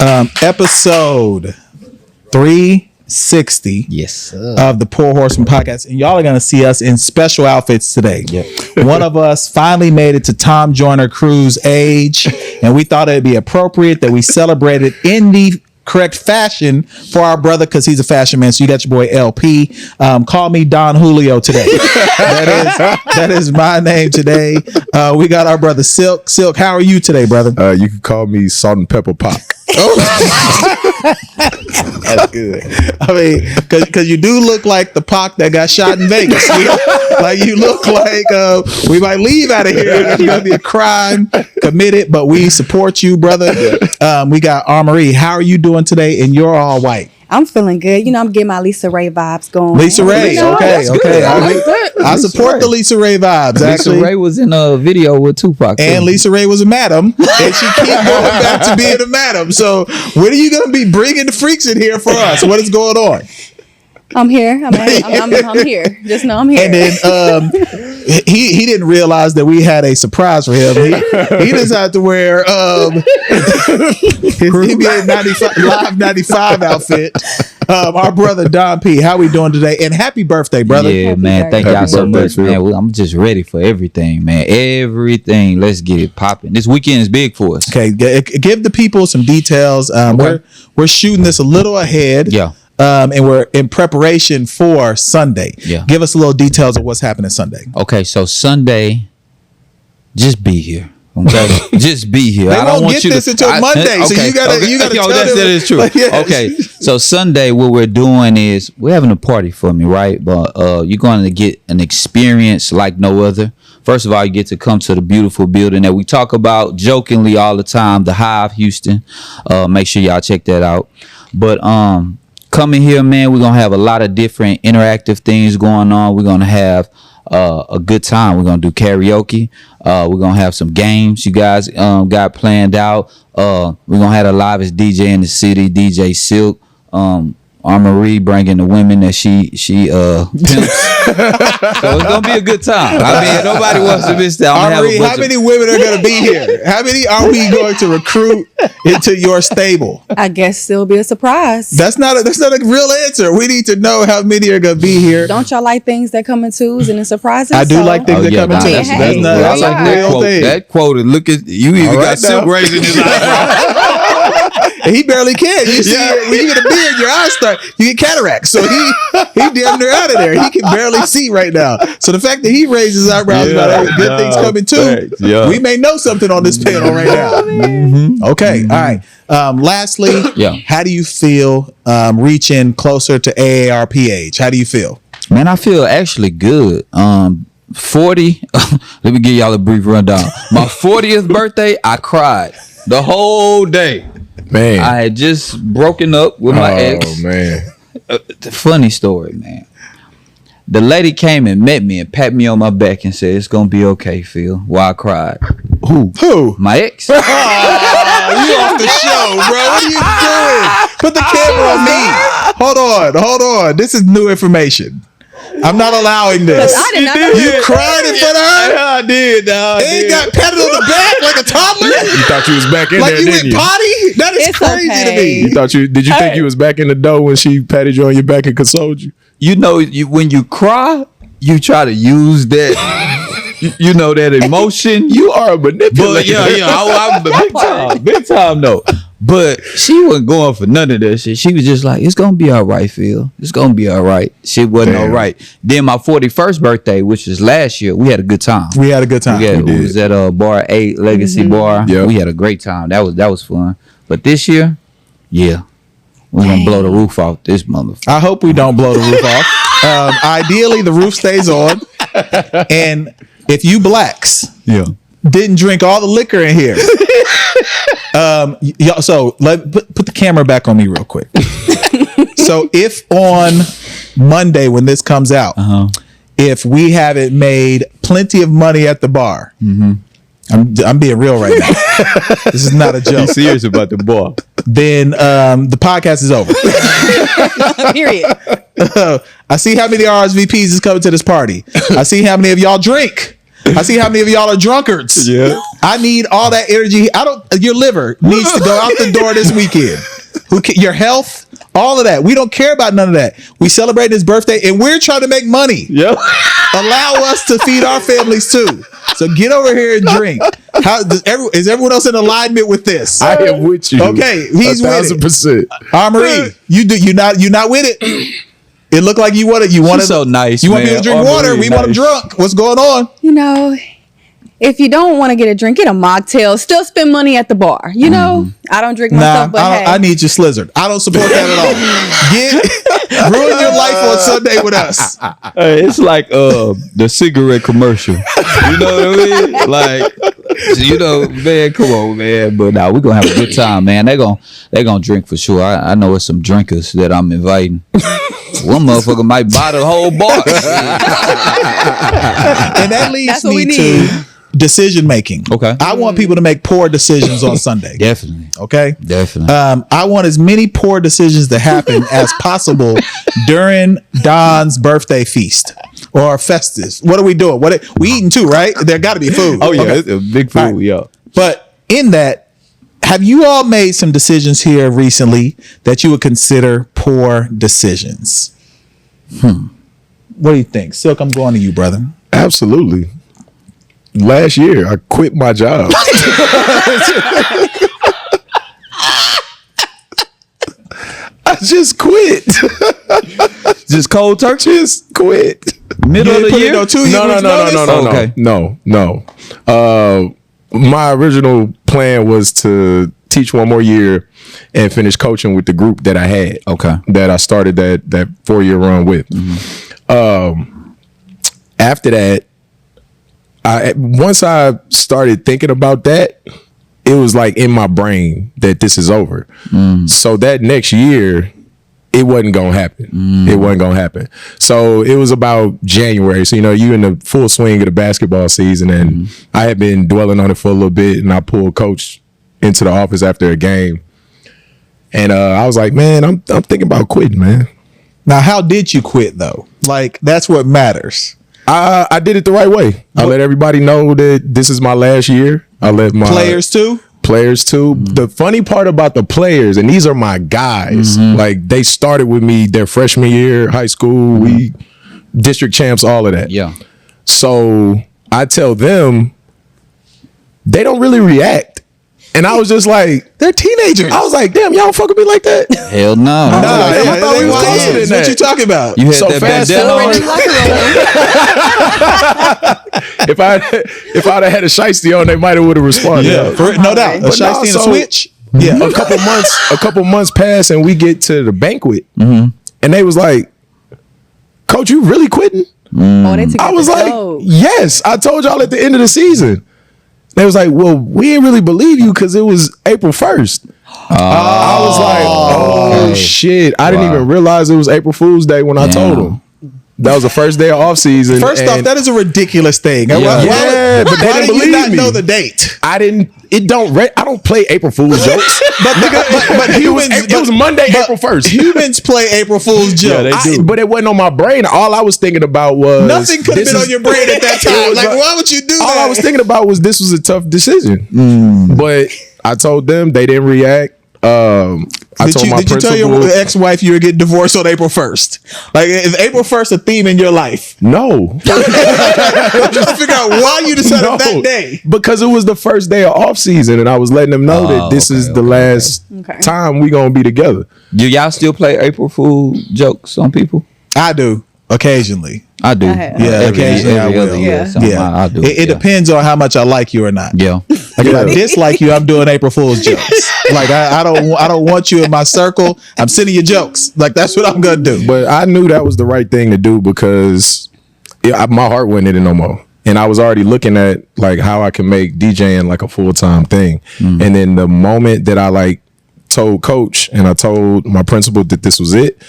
Episode 360 of the Pour Horsemen Podcast. And y'all are going to see us in special outfits today. Yep. One of us finally made it to Tom Joyner Cruise age, and we thought it'd be appropriate that we celebrated in the correct fashion for our brother, because he's a fashion man. So you got your boy LP. Call me Don Julio today. That is my name today. We got our brother Silk. Silk, how are you today, brother? You can call me Salt and Pepper Pac. That's good. I mean, because you do look like the Pac that got shot in Vegas. Like you look like we might leave out of here. There's gonna be a crime committed, but we support you, brother. We got Armory. How are you doing today? And you're all white. I'm feeling good. You know, I'm getting my Lisa Ray vibes going. Lisa Ray, okay. I support the Lisa Ray vibes. Actually, Lisa Ray was in a video with Tupac, and Lisa Ray was a madam, and she keep going back to being a madam. So, when are you going to be bringing the freaks in here for us? What is going on? I'm here. I'm here. Just know I'm here. And then he didn't realize that we had a surprise for him. He decided to wear his NBA 95, Live 95 outfit. Our brother Don P. How we doing today? And happy birthday, brother. Yeah, man. Thank y'all so much, man. I'm just ready for everything, man. Everything. Let's get it popping. This weekend is big for us. Okay, give the people some details. We're shooting this a little ahead. Yeah. And we're in preparation for Sunday. Yeah. Give us a little details of what's happening Sunday. Okay, so Sunday, just be here. Okay, just be here. I don't want get this until Monday, so you gotta tell them. That is true. Yes. Okay, so Sunday, what we're doing is we're having a party for me, right? But you're going to get an experience like no other. First of all, you get to come to the beautiful building that we talk about jokingly all the time, the Hive Houston. Make sure y'all check that out. But coming here, man, we're going to have a lot of different interactive things going on. We're going to have a good time. We're going to do karaoke. We're going to have some games you guys got planned out. We're going to have the livest DJ in the city, DJ Silk. Armory bringing the women that she pimps. So it's gonna be a good time. I mean, nobody wants to miss that. Armory, how many women are gonna be here? How many are we going to recruit into your stable? I guess it'll be a surprise. That's not a real answer. We need to know how many are gonna be here. Don't y'all like things that come in twos and in surprises? I do like things that come in twos. That's like real thing. That quote. Look at you. Even got silk rays in his eyebrow. He barely can. You see, when you get a beard, your eyes start. You get cataracts. So he damn near out of there. He can barely see right now. So the fact that he raises his eyebrows about good things coming too, we may know something on this panel right now. Mm-hmm. Okay, all right. Lastly, how do you feel reaching closer to AARP age? How do you feel? Man, I feel actually good. 40. Let me give y'all a brief rundown. My 40th birthday, I cried the whole day. Man, I had just broken up with my ex. Oh man, funny story, man. The lady came and met me and pat me on my back and said, "It's gonna be okay, Phil." While I cried. Who? My ex. You off the show, bro? What are you doing? Put the camera on me. Hold on. This is new information. I'm not allowing this. I did not know you cried in front of her? Yeah, I did. Ain't got patted on the back like a toddler? You thought you was back in like there, you didn't went potty? That is crazy to me. Did you think you was back in the dough when she patted you on your back and consoled you? You know, when you cry, you try to use that, that emotion. You are a manipulator. But I'm big time though. But she wasn't going for none of that shit. She was just like, "It's gonna be all right, Phil. It's gonna be all right." Shit wasn't all right. Then my 41st birthday, which was last year, we had a good time. We was at a bar 8 Legacy Bar. Yep. We had a great time. That was fun. But this year, we're gonna blow the roof off this motherfucker. I hope we don't blow the roof off. Ideally, the roof stays on. And if you blacks didn't drink all the liquor in here. So put the camera back on me real quick. So if on Monday when this comes out, if we haven't made plenty of money at the bar, I'm being real right now. This is not a joke. Be serious about the bar. Then the podcast is over. Period. I see how many RSVPs is coming to this party. I see how many of y'all drink. I see how many of y'all are drunkards. Yeah. I need all that energy. Your liver needs to go out the door this weekend. Your health, all of that. We don't care about none of that. We celebrate his birthday and we're trying to make money. Yep. Allow us to feed our families too. So get over here and drink. Is everyone else in alignment with this? I am with you. Okay, he's with it. 1,000%. Marie, you're not with it. It looked like you wanted. She's so nice. You want me to drink water? We want them drunk. What's going on? You know, if you don't want to get a drink, get a mocktail. Still spend money at the bar. You know, I don't drink myself, but I need your Slizzard. I don't support that at all. Ruin your life on Sunday with us. It's like the cigarette commercial. You know what I mean? Like, man, come on, man. But now we're gonna have a good time, man. They're gonna drink for sure. I know it's some drinkers that I'm inviting. One motherfucker might buy the whole bar. And that leads me to decision making. Okay. I want people to make poor decisions on Sunday. Definitely. Okay. Definitely. I want as many poor decisions to happen as possible during Don's birthday feast or festive. What are we doing? We eating too, right? There got to be food. Oh yeah, Okay. it's a big food. Right. Yeah. But in that, have you all made some decisions here recently that you would consider poor decisions? What do you think? Silk, I'm going to you, brother. Absolutely. Last year, I quit my job. I just quit. Just cold turkey. Just quit. Middle of the year. No. Okay. No. My original plan was to teach one more year and finish coaching with the group that I had. Okay. That I started that 4-year run with. After that, once I started thinking about that, it was like in my brain that this is over. So that next year, it wasn't gonna happen. It wasn't gonna happen. So it was about January. So you in the full swing of the basketball season, and I had been dwelling on it for a little bit, and I pulled coach into the office after a game, and I was like, man, I'm thinking about quitting, man. Now, how did you quit though? Like, that's what matters. I did it the right way. I let everybody know that this is my last year. I let my Players too. The funny part about the players, and these are my guys, like they started with me their freshman year, high school, we district champs, all of that. Yeah. So I tell them, they don't really react. And I was just like, They're teenagers. I was like, damn, y'all don't fuck with me like that. Hell no. I thought we was Why closer is? than What that. you talking about? You had So that fast bandana on? If I'd have had a shiesty on, they might have would have responded. No doubt. A But shiesty and a so- switch. Yeah. A couple months pass and we get to the banquet, and they was like, "Coach, you really quitting?" Oh, they took I it was to like, dope. "Yes, I told y'all at the end of the season." They was like, "Well, we didn't really believe you because it was April 1st." I was like, "Oh shit!" I didn't even realize it was April Fool's Day when I told them. That was the first day of off season. First off, that is a ridiculous thing. Yeah, but they why didn't did you believe not me. know the date? I didn't. I don't play April Fool's jokes. But humans, it was Monday, April 1st. Humans play April Fool's jokes. But it wasn't on my brain. All I was thinking about was Nothing could have been on your brain at that time. Like, why would you do that? All I was thinking about was this was a tough decision. But I told them, they didn't react. Did you tell your ex-wife you were getting divorced on April 1st? Like, is April 1st a theme in your life? No. I'm trying to figure out why you decided that day. Because it was the first day of off season, and I was letting them know that this is the last time we gonna be together. Do y'all still play April Fool jokes on people? I do occasionally. I do. Yeah, occasionally I will. I do. It depends on how much I like you or not. Yeah. Like if I dislike you, I'm doing April Fool's jokes. Like I don't want you in my circle. I'm sending you jokes. Like that's what I'm gonna do. But I knew that was the right thing to do because my heart wasn't in it no more. And I was already looking at like how I can make DJing like a full-time thing. And then the moment that I like told coach and I told my principal that this was it,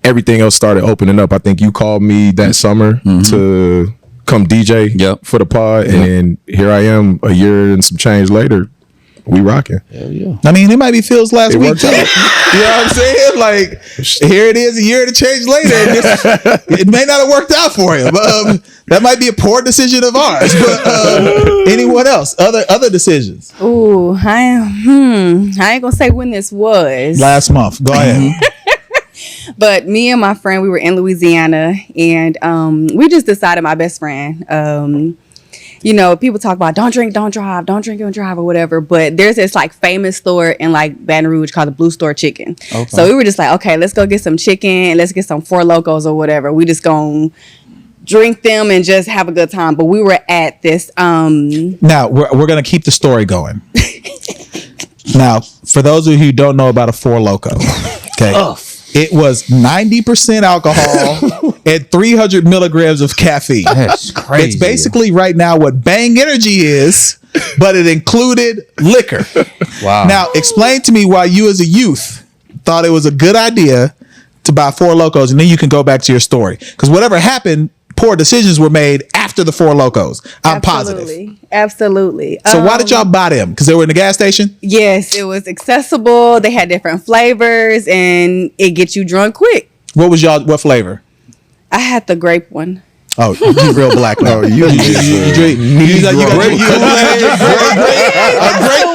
everything else started opening up. I think you called me that summer to come DJ for the pod. And then here I am a year and some change later We rocking. Hell yeah. I mean, it might be Phil's last It week worked too. out. You know what I'm saying? Like, here it is, a year to change later. And it may not have worked out for him. That might be a poor decision of ours. But anyone else? Other decisions? Ooh, I ain't gonna say when this was. Last month. Go ahead. But me and my friend, we were in Louisiana, and we just decided, my best friend, you know, people talk about don't drink, don't drive, don't drink and drive or whatever. But there's this like famous store in like Baton Rouge called the Blue Store Chicken. Okay. So we were just like, okay, let's go get some chicken and let's get some Four Locos or whatever. We just gonna drink them and just have a good time. But we were at this. Now we're gonna keep the story going. Now, for those of you who don't know about a Four Loko, okay. It was 90% alcohol and 300 milligrams of caffeine. That's crazy. It's basically right now what Bang Energy is, but it included liquor. Wow. Now, explain to me why you as a youth thought it was a good idea to buy Four Locos, and then you can go back to your story. Because whatever happened, poor decisions were made after the Four Locos. I'm positive. Absolutely. So why did y'all buy them? Because they were in the gas station? Yes, it was accessible. They had different flavors, and it gets you drunk quick. What flavor? I had the grape one. Oh, you real black now. You drink a great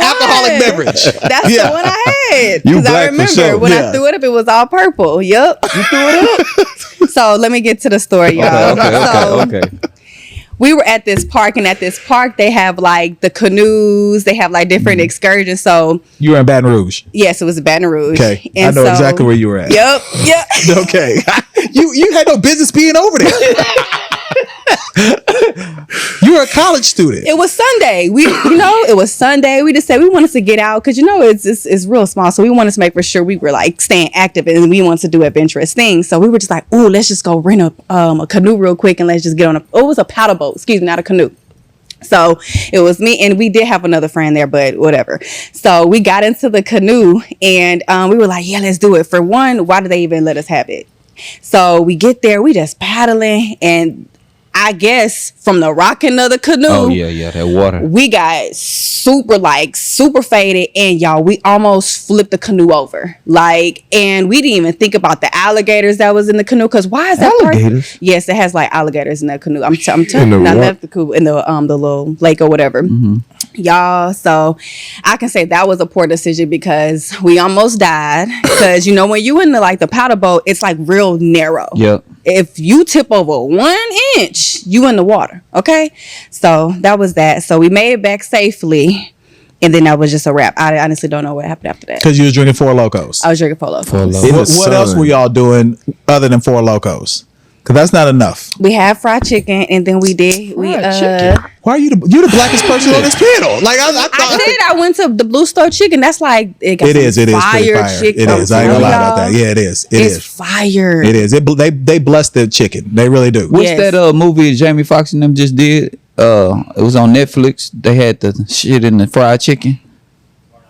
alcoholic beverage. That's the one I had. You Because I black for remember sure. when Yeah. I threw it up, it was all purple. Yup. You threw it up. So let me get to the story, y'all. Okay. We were at this park, and at this park, they have like the canoes. They have like different excursions. So You were in Baton Rouge. yes, it was Baton Rouge. Okay. And I know exactly where you were at. Yep. Okay. You had no business being over there. You were a college student. It was Sunday. It was Sunday. We just said we wanted to get out because it's real small. So we wanted to make for sure we were like staying active, and we wanted to do adventurous things. So we were just like, oh, let's just go rent a canoe real quick, and let's just get on it was a paddle boat. Excuse me, not a canoe. So it was me, and we did have another friend there, but whatever. So we got into the canoe, and we were like, yeah, let's do it. For one, why did they even let us have it? So we get there, we just paddling, and I guess from the rocking of the canoe, Oh yeah, that water. we got super faded, and y'all, we almost flipped the canoe over. And we didn't even think about the alligators that was in the canoe. Cause why is that Alligators? Yes, it has like alligators in that canoe. I'm In telling the you, not what? the canoe, in the little lake or whatever. Y'all, so I can say that was a poor decision because we almost died. Because when you in the paddle boat, it's like real narrow. Yep. If you tip over 1 inch, you in the water. Okay. So that was that. So we made it back safely. And then that was just a wrap. I honestly don't know what happened after that. Because you was drinking Four Locos. I was drinking Polo. In the What else sun. were y'all doing other than Four Locos? Because that's not enough. We had fried chicken, and then we did. Why are you the blackest person on this panel? Like I thought. I said I went to the Blue Store Chicken. That's like it got It is pretty fire fire. chicken. It is. I ain't gonna lie about y'all. that. Yeah, it is. It's fire. It is. They bless the chicken. They really do. What's Yes. that movie Jamie Foxx and them just did? It was on Netflix. They had the shit in the fried chicken.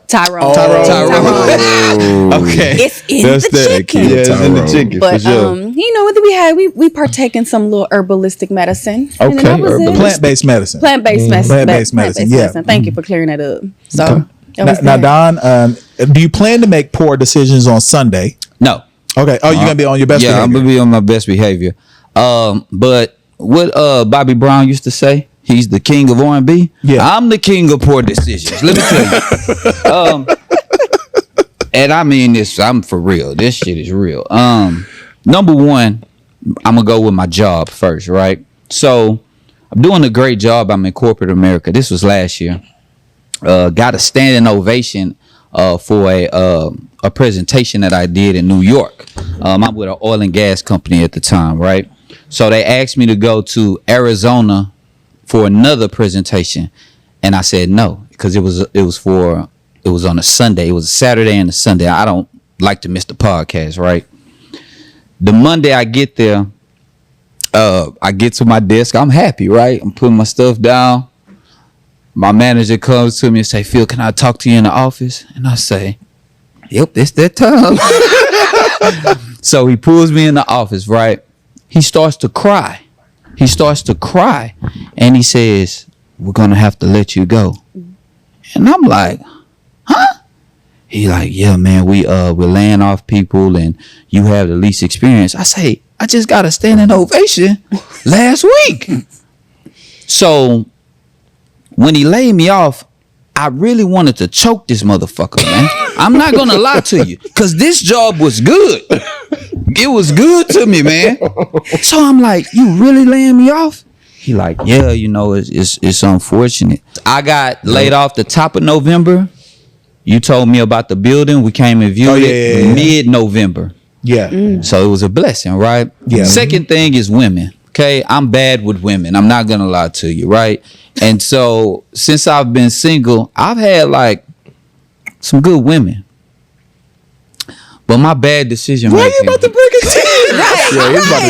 Tyrone. Tyrone. Okay. It's in That's the that chicken. kid. Yeah, it's in the Tyrone. chicken But for sure. what did we have? We partake in some little herbalistic medicine. And Okay, that was it. herbalistic. Plant-based medicine. Plant-based medicine. Plant-based medicine, yeah. Thank you for clearing that up. So that was Now, that. Don, do you plan to make poor decisions on Sunday? No. Okay. Oh, you're gonna be on your best Yeah, I'm behavior. gonna be on my best behavior. But what Bobby Brown used to say, he's the king of R&B. Yeah. I'm the king of poor decisions. Let me tell you. And I mean this, I'm for real. This shit is real. Number one, I'm gonna go with my job first, right? So I'm doing a great job. I'm in corporate America. This was last year. Got a standing ovation for a presentation that I did in New York. I'm with an oil and gas company at the time, right? So they asked me to go to Arizona for another presentation, and I said no because it was on a Sunday. It was a Saturday and a Sunday. I don't like to miss the podcast, right? The Monday I get there, I get to my desk. I'm happy, right? I'm putting my stuff down. My manager comes to me and say, Phil, can I talk to you in the office? And I say, yep, it's that time. So he pulls me in the office, right? He starts to cry. And he says, we're going to have to let you go. And I'm like, huh? He like, yeah, man, we're laying off people and you have the least experience. I say, I just got a standing ovation last week. So when he laid me off, I really wanted to choke this motherfucker, man. I'm not gonna lie to you, cause this job was good. It was good to me, man. So I'm like, you really laying me off? He like, yeah, you know, it's unfortunate. I got laid off the top of November. You told me about the building. We came and viewed it mid-November. Yeah. So it was a blessing, right? Yeah. Second thing is women. Okay, I'm bad with women. I'm not gonna lie to you, right? And so since I've been single, I've had like some good women. But my bad decision making. Why you about to break a tears? Yeah, he's about to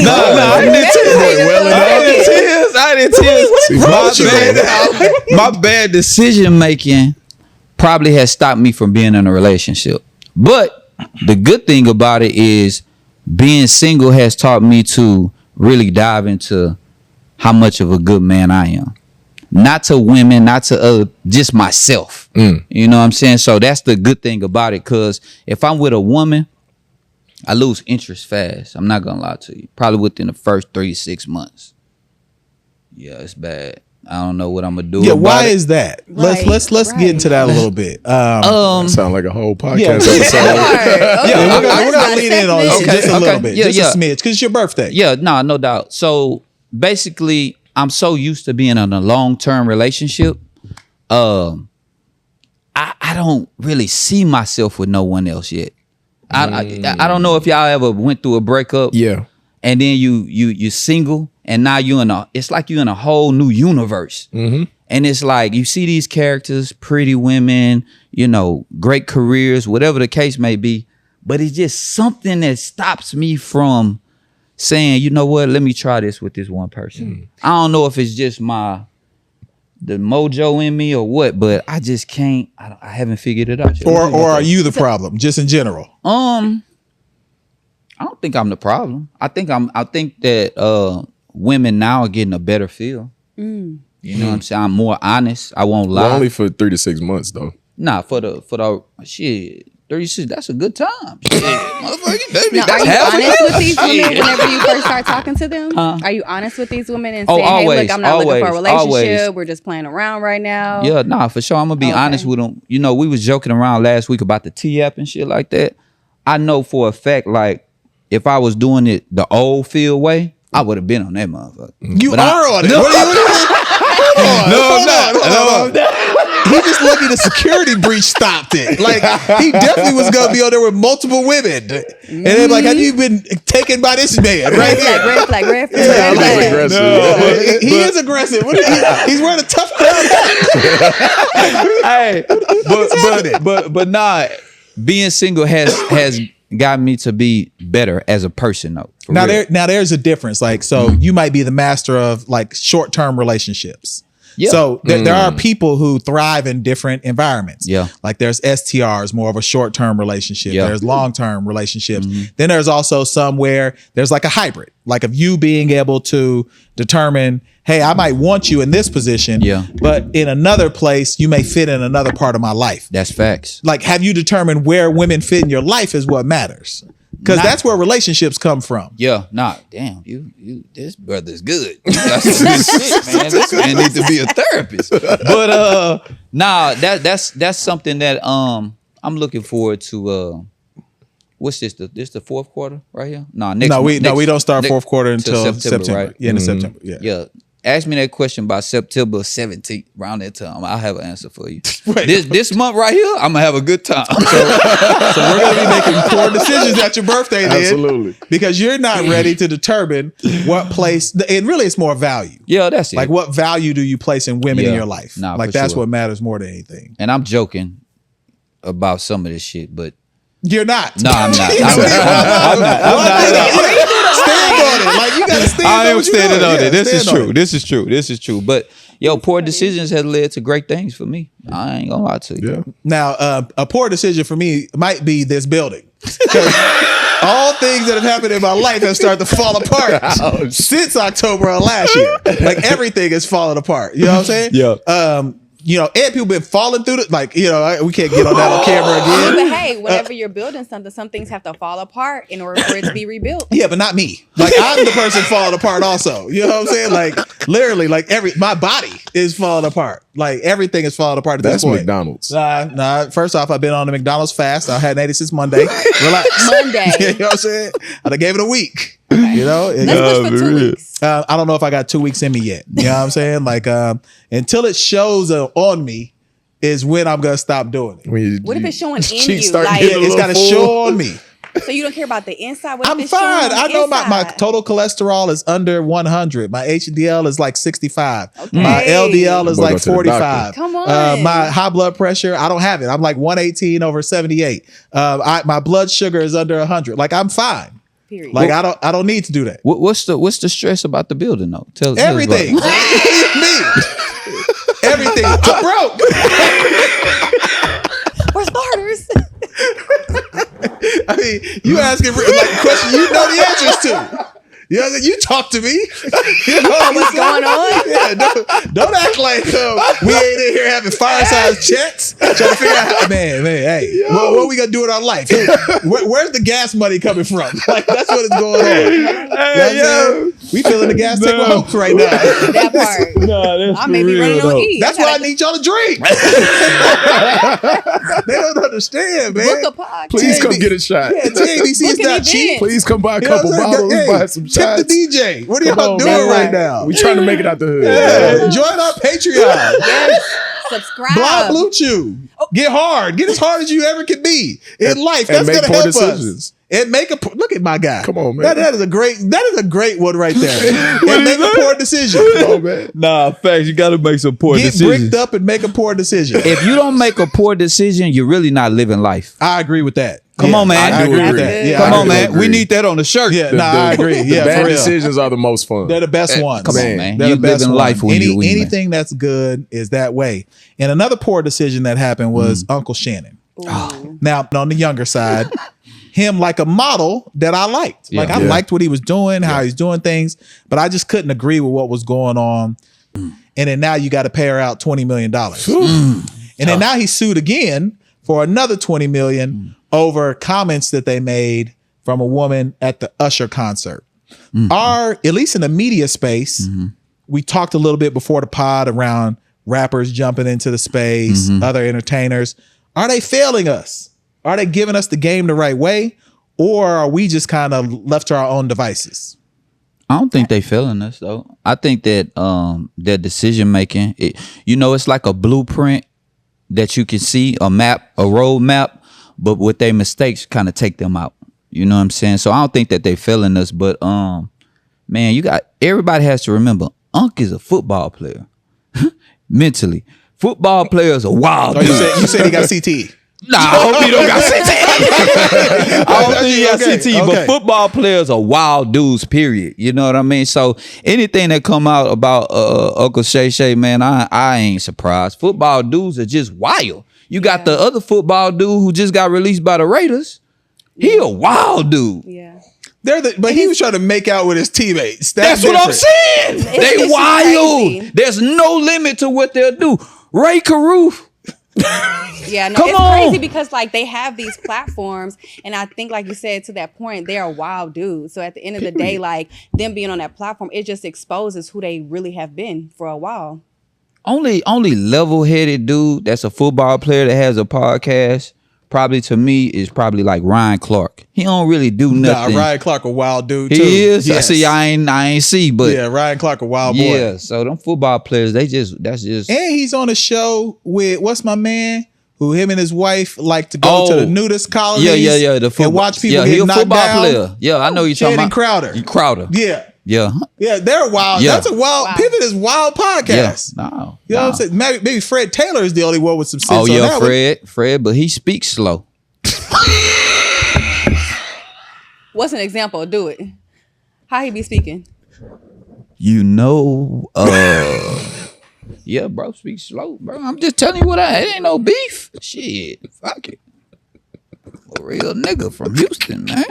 I didn't tears. My bad decision making probably has stopped me from being in a relationship. But the good thing about it is being single has taught me to really dive into how much of a good man I am. Not to women, not to just myself. You know what I'm saying? So that's the good thing about it, because if I'm with a woman, I lose interest fast. I'm not gonna lie to you. Probably within the first 3 to 6 months. Yeah, it's bad. I don't know what I'm gonna do. Yeah, about why it. is that? Right, Let's get into that a little bit. Sound like a whole podcast Yeah. episode. Yeah, we're gonna lean in on this Okay, just a little bit, Yeah, just yeah. a smidge, because it's your birthday. Yeah, no doubt. So basically, I'm so used to being in a long-term relationship. I don't really see myself with no one else yet. I don't know if y'all ever went through a breakup. Yeah. And then you're single, and now it's like you're in a whole new universe. And it's like you see these characters, pretty women, you know, great careers, whatever the case may be. But it's just something that stops me from saying, you know what, let me try this with this one person. I don't know if it's just the mojo in me or what, but I just can't. I haven't figured it out yet. Or are you the problem, just in general? I don't think I'm the problem. I think that women now are getting a better feel. You know what I'm saying? I'm more honest. I won't lie. Well, only for 3 to 6 months though. Nah, for the shit. 36, that's a good time. Shit, motherfucker, baby. Now, are That's you half a honest year. with these women Shit. whenever you first start talking to them? Are you honest with these women and saying, hey, always, look, I'm not looking for a relationship. always. We're just playing around right now. Yeah, nah, for sure. I'm gonna be Okay. honest with them. You know, we was joking around last week about the T-app and shit like that. I know for a fact, like, if I was doing it the old field way, I would have been on that motherfucker. You But are on it. No. What are you No, I'm not. He just lucky the security breach stopped it. Like, he definitely was gonna be on there with multiple women. And they're like, have you been taken by this man right here? Red flag. That's aggressive. No, he is aggressive. What he's wearing a tough crown. Hey, but nah, being single has got me to be better as a person though. for Now real. there's a difference. Like, so you might be the master of like short-term relationships. Yeah. So there are people who thrive in different environments. Yeah. Like there's STRs, more of a short-term relationship. Yeah. There's long-term relationships. Then there's also some where there's like a hybrid, like of you being able to determine, hey, I might want you in this position, Yeah. but in another place, you may fit in another part of my life. That's facts. Like, have you determined where women fit in your life is what matters. Because Nah. that's where relationships come from. Yeah, nah, damn, you, this brother's good. You got some good shit, man. This man needs to be a therapist. But nah, that's something that I'm looking forward to. What's this? This the fourth quarter right here? Nah, next. No, we don't start next- fourth quarter till until September. right? Yeah, in September. Yeah. Yeah. Ask me that question by September 17th, around that time. I'll have an answer for you. Right. This month right here, I'm gonna have a good time. So we're going to be making poor decisions at your birthday then. Absolutely. Because you're not ready to determine what place, and really it's more value. Yeah, that's it. Like, what value do you place in women in Yeah. your life? Nah, like, for that's sure. what matters more than anything. And I'm joking about some of this shit, but You're not. no, I'm not. Stand on it. Like, you got to stand on I am what you standing doing. on Yeah, it. This is stand on true. it. This is true. This is true. But yo, poor decisions has led to great things for me. I ain't gonna lie to you. Yeah. Now, a poor decision for me might be this building. 'Cause all things that have happened in my life have started to fall apart since October of last year. Like, everything is falling apart. You know what I'm saying? Yeah. and people been falling through we can't get on that on camera again. But hey, whenever you're building something, some things have to fall apart in order for it to be rebuilt. Yeah, but not me. Like I'm the person falling apart also. You know what I'm saying? Like literally, like my body is falling apart. Like everything is falling apart at this point. McDonald's. Nah. First off, I've been on the McDonald's fast. I hadn't ate it since Monday. Relax. Monday. You know what I'm saying? I gave it a week. Okay. You know? Let's push for 2 weeks. I don't know if I got 2 weeks in me yet. You know what I'm saying? Like until it shows on me is when I'm gonna stop doing it. What if it's showing in you? It's gotta show on me. So you don't care about the inside? What I'm if it's fine. showing I know my inside? total cholesterol is under 100. My HDL is like 65. Okay. My LDL is Boy, go like to the 45. Come on. My high blood pressure, I don't have it. I'm like 118 over 78. My blood sugar is under 100. Like I'm fine. Period. Like I don't need to do that. What's the stress about the building though? Tell us Everything. about it. Me. Everything. I'm broke. For starters. I mean, you asking like a question you know the answers to. You know, you talk to me. You know What's going on? Yeah, don't act like we ain't in here having fireside chats trying to figure out, man, hey, what we gonna do in our life? Where's the gas money coming from? Like that's what is going on. You know what I'm saying? We feeling the gas tank with hopes right now. That part. That's I may be running on E. That's why I need y'all to drink. They don't understand, man. Book a podcast. Please come get a shot. Yeah, TABC is Book an not event. cheap. Please come buy a You know couple what I'm saying? bottles, Hey, buy some tip shots. the DJ. What are Come y'all on, doing man. right now? We trying to make it out the hood. Yeah, join our Patreon. Yes. Subscribe. Blind Blue Chew. Get hard. Get as hard as you ever can be in life. and That's make gonna poor help decisions. us. And make look at my guy. Come on, man. That is a great one right there. And make a poor decision. Come on, man. Nah, facts. You got to make some poor Get bricked up and make a poor decision. If you don't make a poor decision, you're really not living life. I agree with that. Come on, man. I I do agree with agree. that. Yeah, Come I on, agree. man. We need that on the shirt. Yeah, I agree. Yeah, the bad for real. decisions are the most fun. They're the best ones. Come on, man. They're You the best living life ones. when you win, man. Anything that's good is that way. And another poor decision that happened was Uncle Shannon. Ooh. Now, on the younger side, him like a model that I liked. Like I Yeah. liked what he was doing, how he's doing things, but I just couldn't agree with what was going on. And then now you got to pay her out $20 million. And then now he's sued again for another $20 million over comments that they made from a woman at the Usher concert. At least in the media space, we talked a little bit before the pod around rappers jumping into the space, other entertainers. Are they failing us? Are they giving us the game the right way? Or are we just kind of left to our own devices? I don't think they failing us though. I think that their decision making, it's like a blueprint that you can see, a map, a road map, but with their mistakes kind of take them out. You know what I'm saying? So I don't think that they failing us, but man, everybody has to remember, Unc is a football player. Mentally. Football players are wild. Oh, you said he got CTE. Nah, I hope he don't got CTE. I don't think he got CTE, but football players are wild dudes, period. You know what I mean? So anything that come out about Uncle Shay Shay, man, I ain't surprised. Football dudes are just wild. You got the other football dude who just got released by the Raiders. He a wild dude. Yeah. But he was trying to make out with his teammates. That's what I'm saying. They it's wild. crazy. There's no limit to what they'll do. Ray Caruth. Yeah, no, Come it's on. crazy because like they have these platforms, and I think, like you said, to that point, they are wild dudes. So at the end of the day, like them being on that platform, it just exposes who they really have been for a while. Only level-headed dude that's a football player that has a podcast, probably to me, is probably like Ryan Clark. He don't really do nothing. Ryan Clark a wild dude too. He is. Yes. I see. I ain't see, but Yeah, Ryan Clark a wild boy. yeah. So them football players, that's just. And he's on a show with what's my man, who him and his wife like to go to the nudist colonies. Yeah. The football, and watch people he get a knocked football down. player. Yeah, I know you're talking Channing about Crowder. Crowder. Yeah, Yeah. they're wild. Yeah. That's a wild Pivot is wild podcast. Yeah. No. You know what I'm saying? Maybe Fred Taylor is the only one with some sense Oh on yeah, that one. Fred, but he speaks slow. What's an example? Do it. How he be speaking? Yeah, bro, speak slow, bro. I'm just telling you it ain't no beef. Shit, fuck it. A real nigga from Houston, man.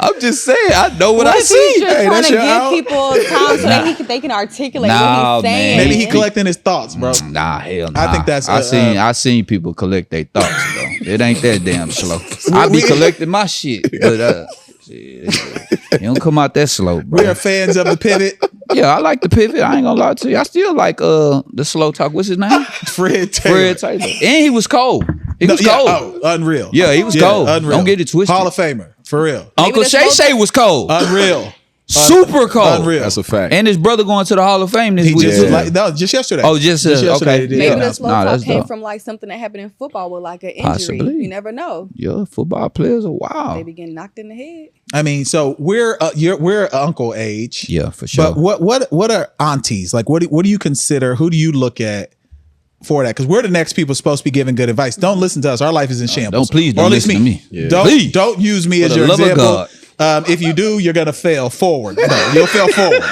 I'm just saying, I know what What I if he's see. just trying that's to your give out? people time so they can articulate Nah, what he's saying? man. Maybe he collecting his thoughts, bro. Nah, hell nah. I think that's, I seen people collect their thoughts, bro. It ain't that damn slow. I be collecting my shit, but shit, you don't come out that slow, bro. We are fans of the pivot. Yeah, I like the pivot. I ain't gonna lie to you. I still like the slow talk. What's his name? Fred Taylor. Fred Taylor. And he was cold. He was Yeah, cold. oh, unreal. Yeah, he was Yeah, cold. unreal. Don't get it twisted. Hall of Famer, for real. Uncle the Shay slow Shay was cold. Unreal. Super cold. Unreal. That's a fact. And his brother going to the Hall of Fame this He week. just too. just yesterday. Oh, just yesterday okay. they did Maybe the the announcement. slow Nah, talk that's came dope. from like something that happened in football with like an injury. Possibly. You never know. Yeah, football players are They wild. be getting knocked in the head. I mean, so we're uncle age. Yeah, for sure. But what are aunties like? What do you consider? Who do you look at for that? Because we're the next people supposed to be giving good advice. Don't listen to us. Our life is in shambles. don't Or at least listen to me. Yeah. Don't don't use me as the your love of example. God. If you do, you're gonna fail forward. No, you'll fail forward.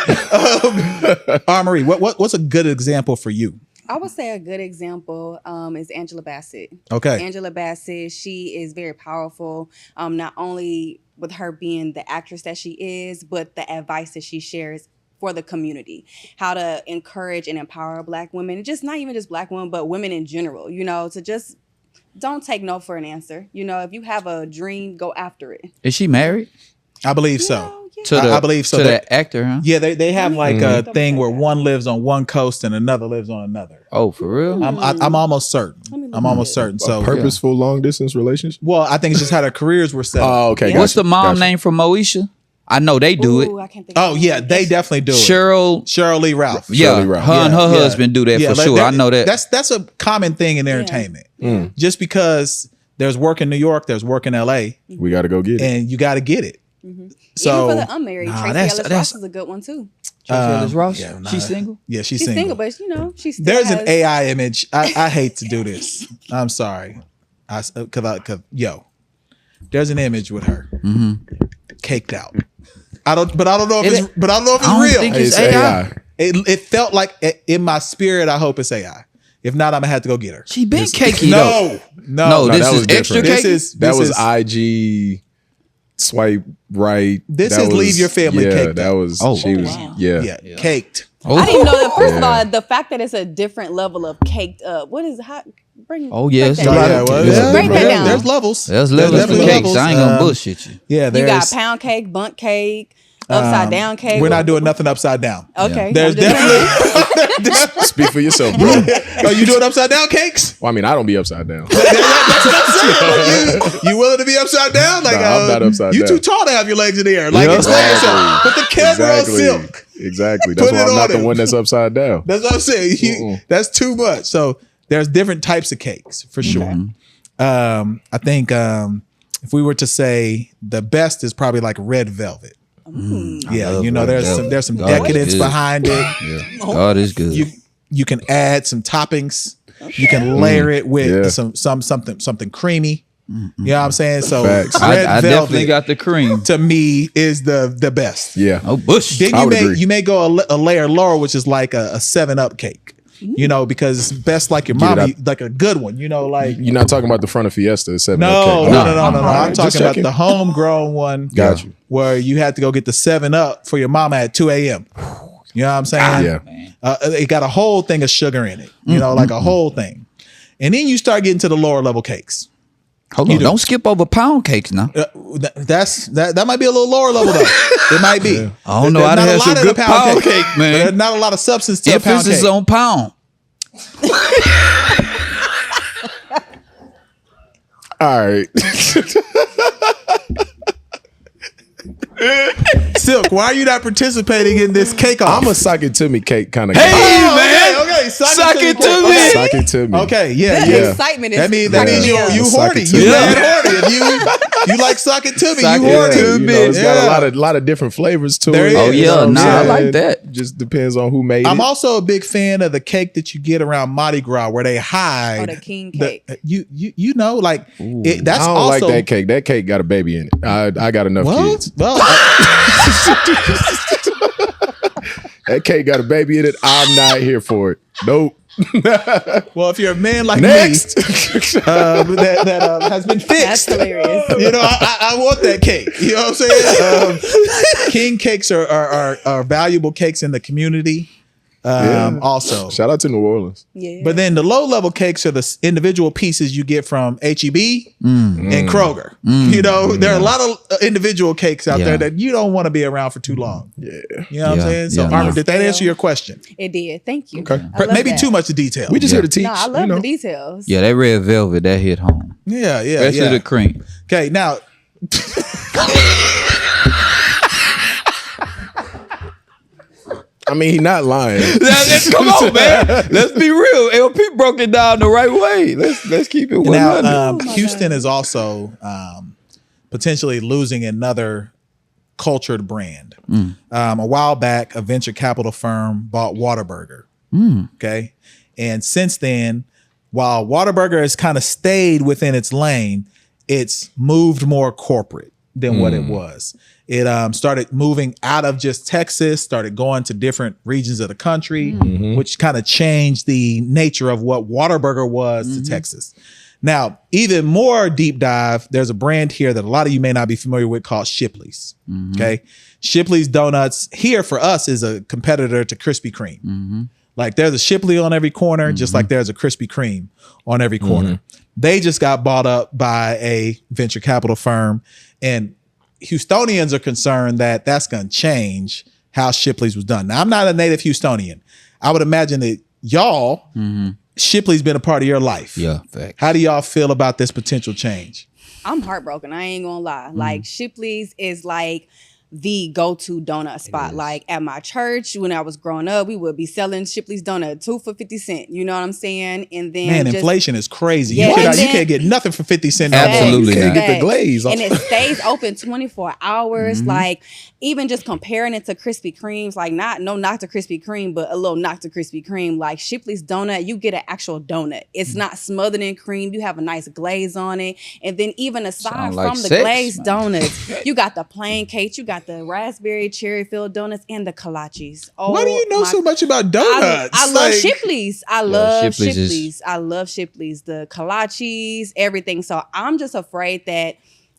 Marie, what's a good example for you? I would say a good example is Angela Bassett. Okay. Angela Bassett, she is very powerful, not only with her being the actress that she is, but the advice that she shares for the community, how to encourage and empower Black women, just not even just Black women, but women in general, to just don't take no for an answer. If you have a dream, go after it. Is she married I believe so. Yeah. to the? I believe so. To That- the actor, huh? Yeah, they have like a Double thing check where that. one lives on one coast and another lives on another. Oh, for real? I'm almost certain. me look I'm almost at it. certain. So Purposeful long distance relationship. well, I think it's just how their careers were set. up. Oh, okay. Yeah. What's the gotcha, mom gotcha. name from Moesha? I know they do Ooh, it. I can't think Oh of yeah, it. they definitely do it. Cheryl. Lee Ralph. Yeah, Shirley Ralph. her and her Yeah. husband do that Yeah, for like sure. I know that. That's a common thing in entertainment. Just because there's work in New York, there's work in LA, We got to go get it. and you got to get it. So Even for the unmarried, Nah, Tracy that's- Ellis that's- Ross is a good one too. Ellis Ross? yeah, nah. She's single? yeah, she's She's single. single, but she still There's has, an AI image. I hate to do this. I'm sorry. Cause there's an image with her caked out. I don't know if it's I don't real. think It's it's AI. It felt like in my spirit. I hope it's AI. If not, I'm gonna have to go get her. She been cakey though. No, No, this that is was extra different. cakey. That was is- IG swipe right. This That is leave your family yeah, caked that up. was Oh, she was wow. yeah. caked. Oh. I didn't know that. First of all, the fact that it's a different level of caked up. What is how? Bring. Oh, yeah, break it's that a lot down. of- well, Yeah, break that down. There's levels. There's levels for definitely cakes. I ain't gonna bullshit you. Yeah, You there's. got pound cake, bundt cake, upside down cake. We're not doing nothing upside down. Okay. There's I'm just definitely. Speak for yourself, bro. Are you doing upside down cakes? Well, I mean, I don't be upside down. That's what I'm saying. You willing to be upside down? Like, Nah, I'm not upside you down. too tall to have your legs in the air. Like, Yeah. explain yourself. Put the camera on silk. Exactly. That's Put why it I'm not on the him. one that's upside down. That's what I'm saying. That's too much. So there's different types of cakes for sure. I think if we were to say the best is probably like red velvet. Yeah, love red there's some velvet. decadence Good. behind it. Yeah. God is good. You can add some toppings. You can layer it with Yeah. something creamy. You know what I'm saying? So Facts. red I definitely velvet got the cream. to me is the best. Yeah. Oh, bush. Then I you would agree. may go a layer lower, which is like a 7-Up cake. Because it's best like your Get it mama, out. like a good one. Like You're not talking about the front of Fiesta. It's 7 no. okay. I'm Alright, just talking about checking. the homegrown one. Got you. Where you had to go get the 7-Up for your mama at 2 a.m. You know what I'm saying? Yeah. It got a whole thing of sugar in it. Like a whole thing. And then you start getting to the lower level cakes. Hold on. Don't skip over pound cakes now. That might be a little lower letle though. It might be. I don't know. There's I not done a had lot some in good a pound cake, man. There's not a lot of substance to a pound Emphasis cake. on pound. All right. Silk, why are you not participating in this cake off? I'm a sock it to me cake kind of Hey, guy. man. Okay. Suck it to Okay. me. Sock it to me. Okay, yeah, The yeah. excitement is. That means cracking you me up. you Suck horny. it to You me. mad horny. If you like suck it to me, Suck you it horny. to You me. know, it's got Yeah. a lot of different flavors to There it. is. Oh, You know yeah. what I'm Nah, I saying? like that. Just depends on who made it. I'm also a big fan of the cake that you get around Mardi Gras where they hide Oh, the king cake. you know, like that's I don't also like that cake. That cake got a baby in it. I got enough kids. Well, That cake got a baby in it. I'm not here for it. Nope. Well, if you're a man like Next. me that has been That's fixed, hilarious. you know, I want that cake. You know what I'm saying? King cakes are valuable cakes in the community. Also, Shout out to New Orleans. Yeah. but then the low level cakes are the individual pieces you get from HEB and Kroger. You know, there are a lot of individual cakes out there that you don't want to be around for too long. Yeah. You know what I'm saying? So, Yeah. Armin, did that answer your question? It did. Thank you. Okay. I love Maybe that. too much detail. We just here to teach. No, I love the details. Yeah, that red velvet that hit home, yeah, especially the cream. Okay, now I mean, he not lying. Come on, man. Let's be real. LP broke it down the right way. Let's keep it 100. now Houston is also potentially losing another cultured brand. A while back, a venture capital firm bought Whataburger. Okay, and since then, while Whataburger has kind of stayed within its lane, it's moved more corporate than what it was. It started moving out of just Texas, started going to different regions of the country, which kind of changed the nature of what Whataburger was to Texas. Now, even more deep dive, there's a brand here that a lot of you may not be familiar with called Shipley's. Okay. Shipley's Donuts here for us is a competitor to Krispy Kreme. Like there's a Shipley on every corner, just like there's a Krispy Kreme on every corner. They just got bought up by a venture capital firm, and Houstonians are concerned that that's going to change how Shipley's was done. Now, I'm not a native Houstonian. I would imagine that y'all, Shipley's been a part of your life. Yeah, fact. How do y'all feel about this potential change? I'm heartbroken. I ain't gonna lie. Like Shipley's is like the go-to donut spot. Like at my church, when I was growing up, we would be selling Shipley's donut 2 for 50 cents. You know what I'm saying? And then Man, inflation is crazy. Yeah, you and then- can't get nothing for 50 cents. Absolutely Can't not. get the glaze. And it stays open 24 hours. Like even just comparing it to Krispy Kreme's, like no knock to Krispy Kreme, but a little knock to Krispy Kreme. Like Shipley's donut, you get an actual donut. It's not smothered in cream. You have a nice glaze on it. And then even aside Sound from like the sex, glazed man. donuts, you got the plain cakes, you got the raspberry cherry filled donuts, and the kolaches. Oh, Why do you know my- so much about donuts? I love Like, Shipley's. I love Shipley's is- Shipley's. I love Shipley's. The kolaches, everything. So I'm just afraid that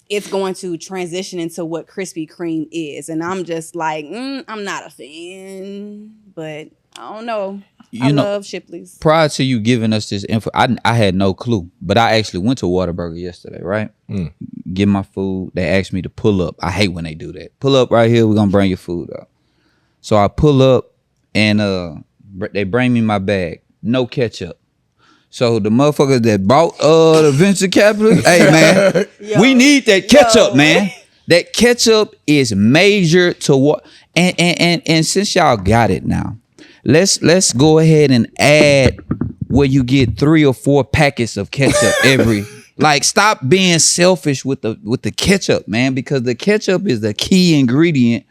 it's going to transition into what Krispy Kreme is, and I'm just like, I'm not a fan, but I don't know. I love Shipley's. Prior to you giving us this info, I had no clue, but I actually went to Whataburger yesterday, right? Get my food. They asked me to pull up. I hate when they do that. Pull up right here. We're going to bring your food up. So I pull up and they bring me my bag. No ketchup. So the motherfuckers that bought the venture capitalists, hey man, we need that ketchup, man. That ketchup is major to what and since y'all got it now, let's go ahead and add where you get 3 or 4 packets of ketchup every. Like, stop being selfish with the ketchup, man, because the ketchup is the key ingredient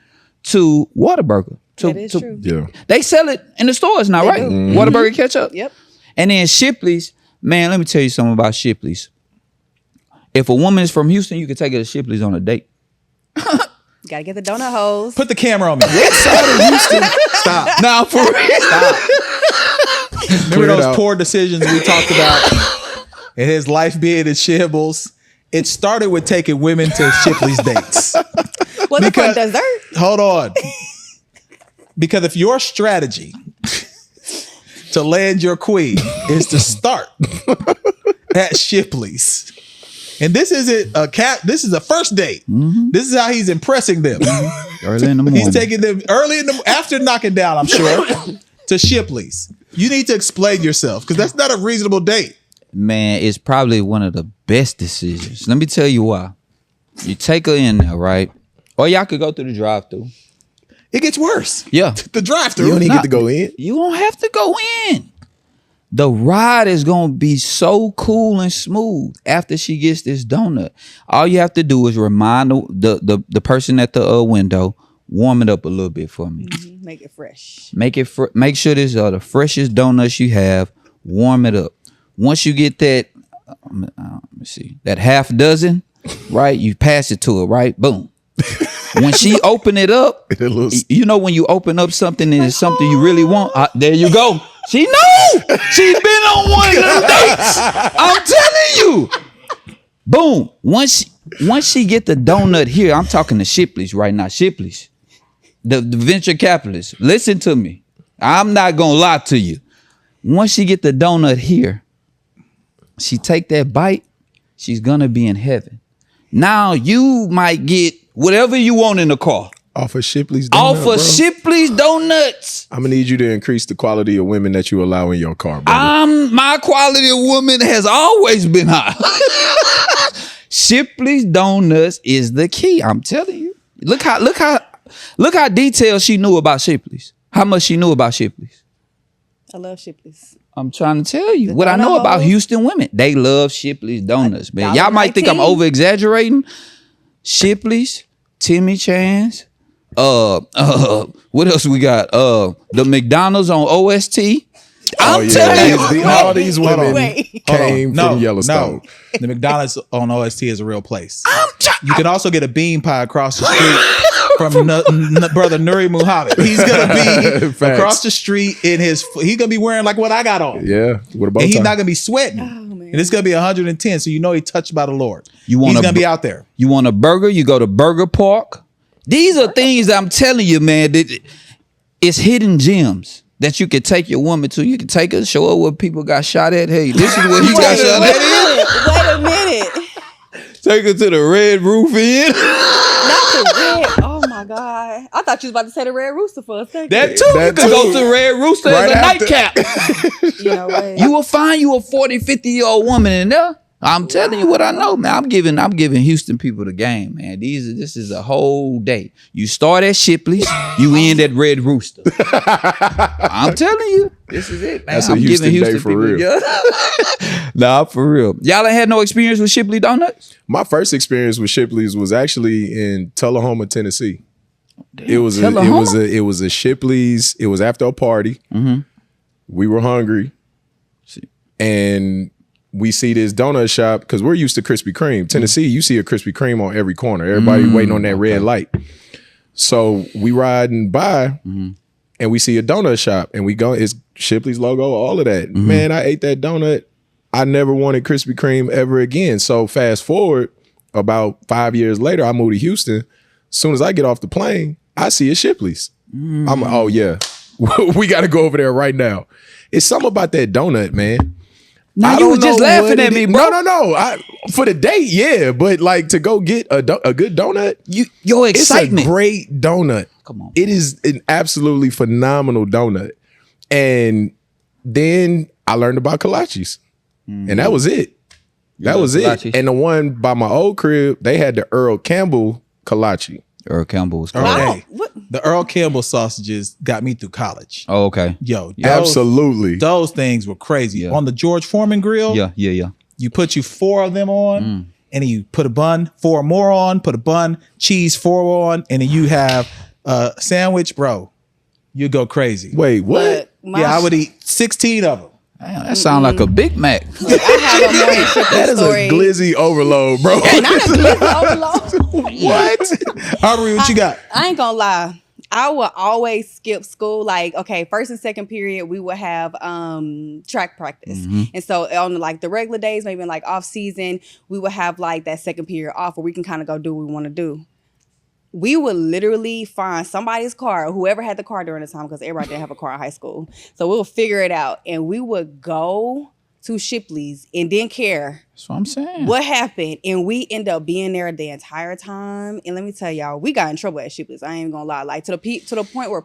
to Whataburger. That is true. Yeah. They sell it in the stores now, right? do. Whataburger ketchup. Yep. And then Shipley's, man, let me tell you something about Shipley's. If a woman is from Houston, you can take her to Shipley's on a date. Gotta get the donut holes. Put the camera on me. Stop. Now, for real. Remember Clear it those out. poor decisions we talked about and his life being in shambles? It started with taking women to Shipley's dates. What the Because- for dessert? Hold on. Because if your strategy to land your queen is to start at Shipley's, and this isn't a this is a first date. This is how he's impressing them. Early in the morning. He's taking them early after knocking down, I'm sure, to Shipley's. You need to explain yourself because that's not a reasonable date. Man, it's probably one of the best decisions. Let me tell you why. You take her in there, right? Or y'all could go through the drive-thru. It gets worse. Yeah. The drive-thru. You don't even get to go in. You don't have to go in. The ride is going to be so cool and smooth after she gets this donut. All you have to do is remind the person at the window, warm it up a little bit for me. Make it fresh. Make sure this are the freshest donuts you have. Warm it up. Once you get that, let me see, that half dozen, right? You pass it to her, right? Boom. When she open it up, little- you know when you open up something and it's something you really want, there you go. She know. She's been on one of them dates. I'm telling you. Boom. Once she get the donut here, I'm talking to Shipley's right now. Shipley's, the venture capitalists. Listen to me. I'm not gonna lie to you. Once she get the donut here, she take that bite, she's gonna be in heaven. Now you might get whatever you want in the car. Off of Shipley's donut, Off of bro. Shipley's donuts. I'm gonna need you to increase the quality of women that you allow in your car, bro. My quality of woman has always been high. Shipley's donuts is the key. I'm telling you. Look how detailed she knew about Shipley's. How much she knew about Shipley's. I love Shipley's. I'm trying to tell you The what I know donut about hoes. Houston women. They love Shipley's donuts, man. $1.19. Y'all might think I'm over exaggerating. Shipley's, Timmy Chan's, what else we got? The McDonald's on OST. I'm telling you. All these women Wait. came from Yellowstone. No. The McDonald's on OST is a real place. You can also get a bean pie across the street from brother Nuri Muhammad. He's gonna be Facts. across the street in his. He's gonna be wearing like what I got on. Yeah, what about And he's time? not gonna be sweating. man. And it's gonna be 110. So you know he touched by the Lord. You want he's a gonna bur- be out there. You want a burger? You go to Burger Park. These are things I'm telling you, man. That it's hidden gems that you can take your woman to. You can take her, show her what people got shot at. Hey, this is what he got shot at. Wait a minute. Take her to the Red Roof Inn. Not the red. Oh my God. I thought you was about to say the Red Rooster for a second. That too. That You can go too. to Red Rooster Right as a after. nightcap. You know what? You will find you a 40, 50-year-old woman in there. I'm telling you what I know, man. I'm giving Houston people the game, man. This is a whole day. You start at Shipley's, you end at Red Rooster. I'm telling you, this is it, man. That's a I'm Houston giving day for people, real. yeah. Nah, for real. Y'all ain't had no experience with Shipley donuts? My first experience with Shipley's was actually in Tullahoma, Tennessee. It was a Shipley's. It was after a party. Mm-hmm. We were hungry, and we see this donut shop because we're used to Krispy Kreme. Tennessee, you see a Krispy Kreme on every corner. Everybody waiting on that red light. So we riding by, and we see a donut shop, and we go. It's Shipley's logo, all of that. Man, I ate that donut. I never wanted Krispy Kreme ever again. So fast forward about 5 years later, I moved to Houston. As soon as I get off the plane, I see a Shipley's. I'm like, oh yeah, we got to go over there right now. It's something about that donut, man. Now I you was don't just know laughing what at it me, is. bro. No. For the date, yeah, but like to go get a good donut, Your it's excitement. a great donut. Come on, It is an absolutely phenomenal donut. And then I learned about kolaches, and that was it. That love was it. kolaches? And the one by my old crib, they had the Earl Campbell kolache. Earl Campbell was Earl, cool. Wow. hey, What? the Earl Campbell sausages got me through college. Oh, okay. Yo, Absolutely. Those things were crazy. Yeah. On the George Foreman grill, Yeah. you put 4 of them on, and then you put a bun, 4 more on, put a bun, cheese 4 on, and then you have a sandwich, bro. You go crazy. Wait, what? But my, Yeah, I would eat 16 of them. Damn, that sounds like a Big Mac. I have a morning Shipley That is story. a glizzy overload, bro. Not a glizzy overload. What? Aubrey, what you got? I ain't gonna lie. I would always skip school. Like, okay, first and second period, we would have track practice. And so on like the regular days, maybe in like off season, we would have like that second period off where we can kind of go do what we want to do. We would literally find somebody's car, whoever had the car during the time, because everybody didn't have a car in high school. So we'll figure it out. And we would go to Shipley's and didn't care That's what I'm saying. what happened, and we end up being there the entire time. And let me tell y'all, we got in trouble at Shipley's. I ain't even gonna lie, like to the point where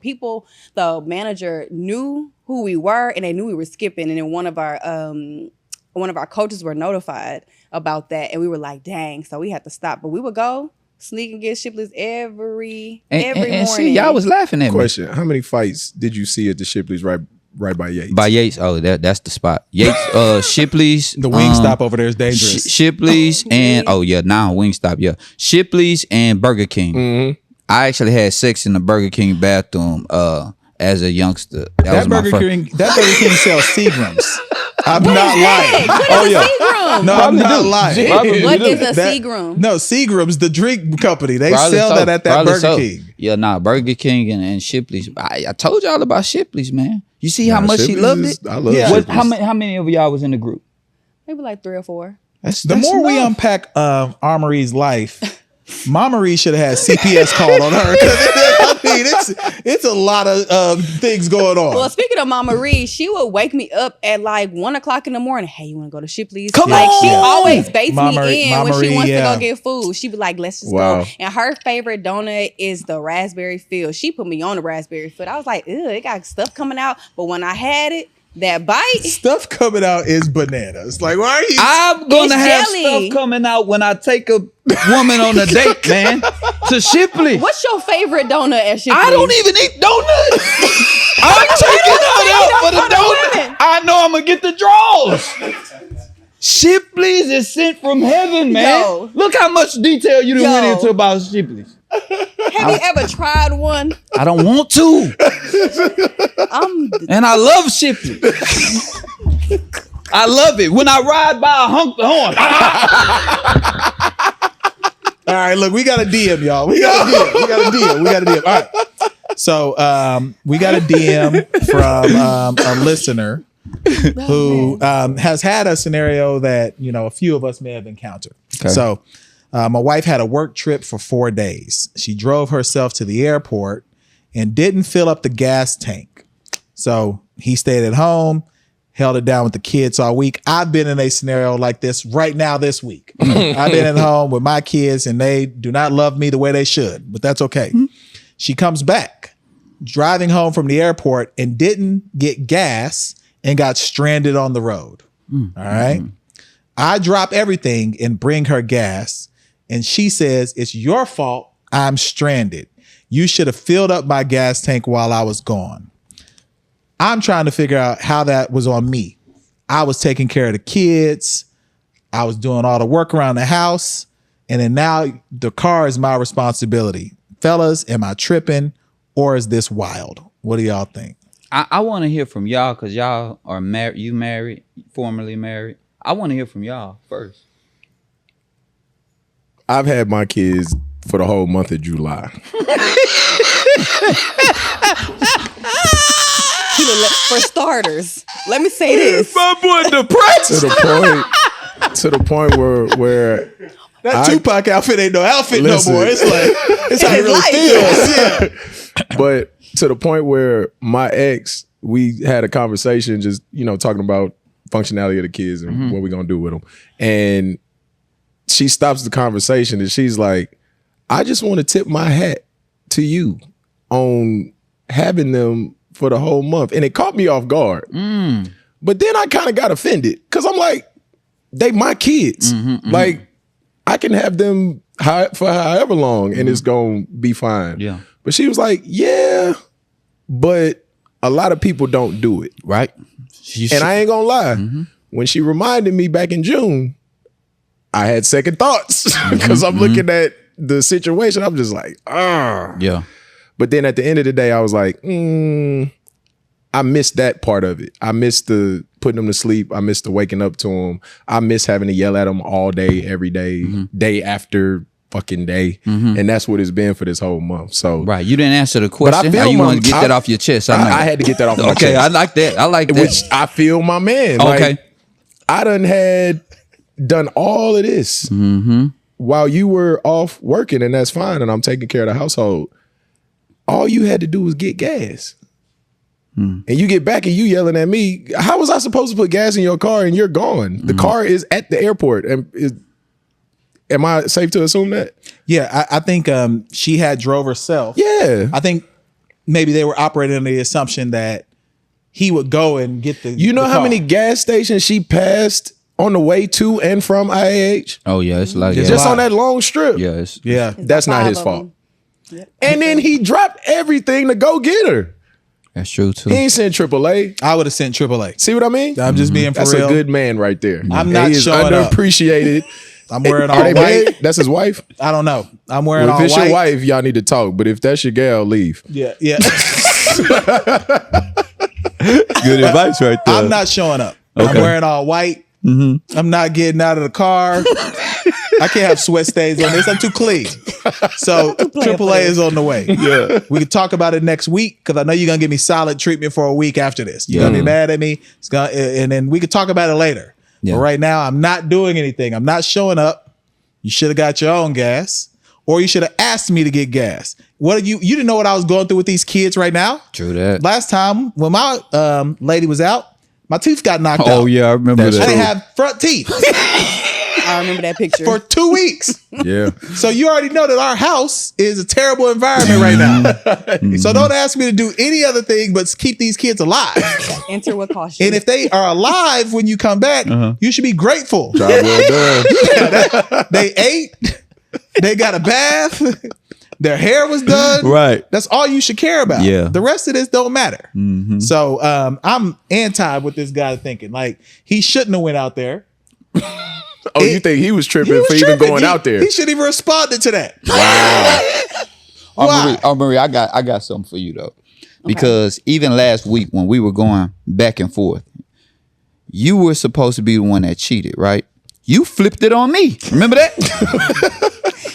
the manager knew who we were, and they knew we were skipping. And then one of our coaches were notified about that, and we were like, "Dang!" So we had to stop. But we would go sneak and get Shipley's every morning. And see, y'all was laughing at me. Question: how many fights did you see at the Shipley's right by Yates? By Yates. Oh, that's the spot. Yates, Shipley's. The wing stop over there is dangerous. Shipley's and now Wingstop. Yeah, Shipley's and Burger King. I actually had sex in the Burger King bathroom as a youngster. That Burger King sells Seagrams. I'm not lying. What is a Seagram? No, I'm not lying. What is a Seagram? No, Seagram's, the drink company. They Probably sell that at that Burger King. Yeah, Burger King and Shipley's. I told y'all about Shipley's, man. You see how much she loved it? I love Yeah. Shipley's. How many of y'all was in the group? Maybe like 3 or 4. The more we unpack Armory's life, Mama Marie should have had CPS called on her. I mean, it's a lot of things going on. Well, speaking of Mama Marie, she would wake me up at like 1 o'clock in the morning. Hey, you want to go to Shipley's? Come like on! She always baits Mama me in when Marie, she wants to yeah. go get food. She'd be like, let's just Wow. go. And her favorite donut is the raspberry field. She put me on the raspberry field. I was like, ew, it got stuff coming out. But when I had it, that bite. Stuff coming out is bananas. Like, why are you? I'm gonna It's have jelly. stuff coming out when I take a woman on a date, man. To Shipley. What's your favorite donut at Shipley's? I don't even eat donuts. I'm taking out for the donut. I know I'm gonna get the draws. Shipley's is sent from heaven, man. Yo. Look how much detail you done Yo. went into about Shipley's. Have you ever tried one? I don't want to. And I love Shipley. I love it. When I ride by, I honk the horn. All right, look, we got a DM, y'all. We got a DM. All right. So we got a DM from a listener who has had a scenario that, a few of us may have encountered. Okay. So my wife had a work trip for 4 days. She drove herself to the airport and didn't fill up the gas tank. So he stayed at home, held it down with the kids all week. I've been in a scenario like this right now this week. I've been at home with my kids and they do not love me the way they should, but that's okay. She comes back driving home from the airport and didn't get gas and got stranded on the road. All right. I drop everything and bring her gas. And she says, it's your fault. I'm stranded. You should have filled up my gas tank while I was gone. I'm trying to figure out how that was on me. I was taking care of the kids. I was doing all the work around the house. And then now the car is my responsibility. Fellas, am I tripping or is this wild? What do y'all think? I want to hear from y'all because y'all are married. You married, formerly married. I want to hear from y'all first. I've had my kids for the whole month of July. For starters, let me say this. My boy depressed to the point where That Tupac outfit ain't no outfit Listen. no more. It's like, it's how it really feels. Yeah. But to the point where my ex, we had a conversation just, talking about functionality of the kids and what we're going to do with them. And she stops the conversation and she's like, I just want to tip my hat to you on having them for the whole month. And it caught me off guard. But then I kind of got offended because I'm like, they my kids. Like, I can have them for however long and it's going to be fine. Yeah. But she was like, yeah, but a lot of people don't do it. Right. And I ain't going to lie. When she reminded me back in June, I had second thoughts because I'm looking at the situation. I'm just like, Yeah. But then at the end of the day, I was like, I missed that part of it. I missed the putting them to sleep. I missed the waking up to them. I miss having to yell at them all day, every day, day after fucking day. And that's what it's been for this whole month. So Right. You didn't answer the question. feel How you my- want to get that off your chest? I know. I had to get that off my chest. Okay, I like that. I like that. Which I feel my man. Okay. Like, I done all of this while you were off working, and that's fine. And I'm taking care of the household. All you had to do was get gas. And you get back and you yelling at me. How was I supposed to put gas in your car and you're gone? The car is at the airport. And am I safe to assume that? Yeah, I think she had drove herself. Yeah. I think maybe they were operating under the assumption that he would go and get the. You know the how car. many gas stations she passed on the way to and from IAH? Oh yeah, it's like Just on that long strip. Yeah, it's, Yeah, That's not 5 his of fault. them. And then he dropped everything to go get her. that's true too. He ain't sent AAA. I would have sent AAA. See what I mean? I'm just being for That's real. a good man right there. I'm And not he is showing up. underappreciated. I'm wearing Are all they white. married? That's his wife? I don't know. I'm wearing Well, if all it's white. your wife, y'all need to talk. But if that's your gal, leave. Yeah, yeah. Good advice right there. I'm not showing up. I'm wearing all white. I'm not getting out of the car. I can't have sweat stains on this. I'm too clean. So AAA is on the way. Yeah, we can talk about it next week because I know you're gonna give me solid treatment for a week after this. You're gonna be mad at me. And then we can talk about it later. Yeah. But right now, I'm not doing anything. I'm not showing up. You should have got your own gas, or you should have asked me to get gas. What you didn't know what I was going through with these kids right now. True that. Last time when my lady was out, my teeth got knocked out. Oh yeah, I remember that. I didn't have front teeth. I remember that picture. For 2 weeks. Yeah. So you already know that our house is a terrible environment right now. So don't ask me to do any other thing but keep these kids alive. Enter with caution. And if they are alive when you come back, you should be grateful. Job well done. They ate. They got a bath. Their hair was done. Right. That's all you should care about. Yeah. The rest of this don't matter. So I'm anti with this guy thinking like he shouldn't have went out there. Oh, you think he was tripping for even going out there? He shouldn't even responded to that. Wow. Marie, I got something for you though. Because even last week when we were going back and forth, you were supposed to be the one that cheated, right? You flipped it on me. Remember that?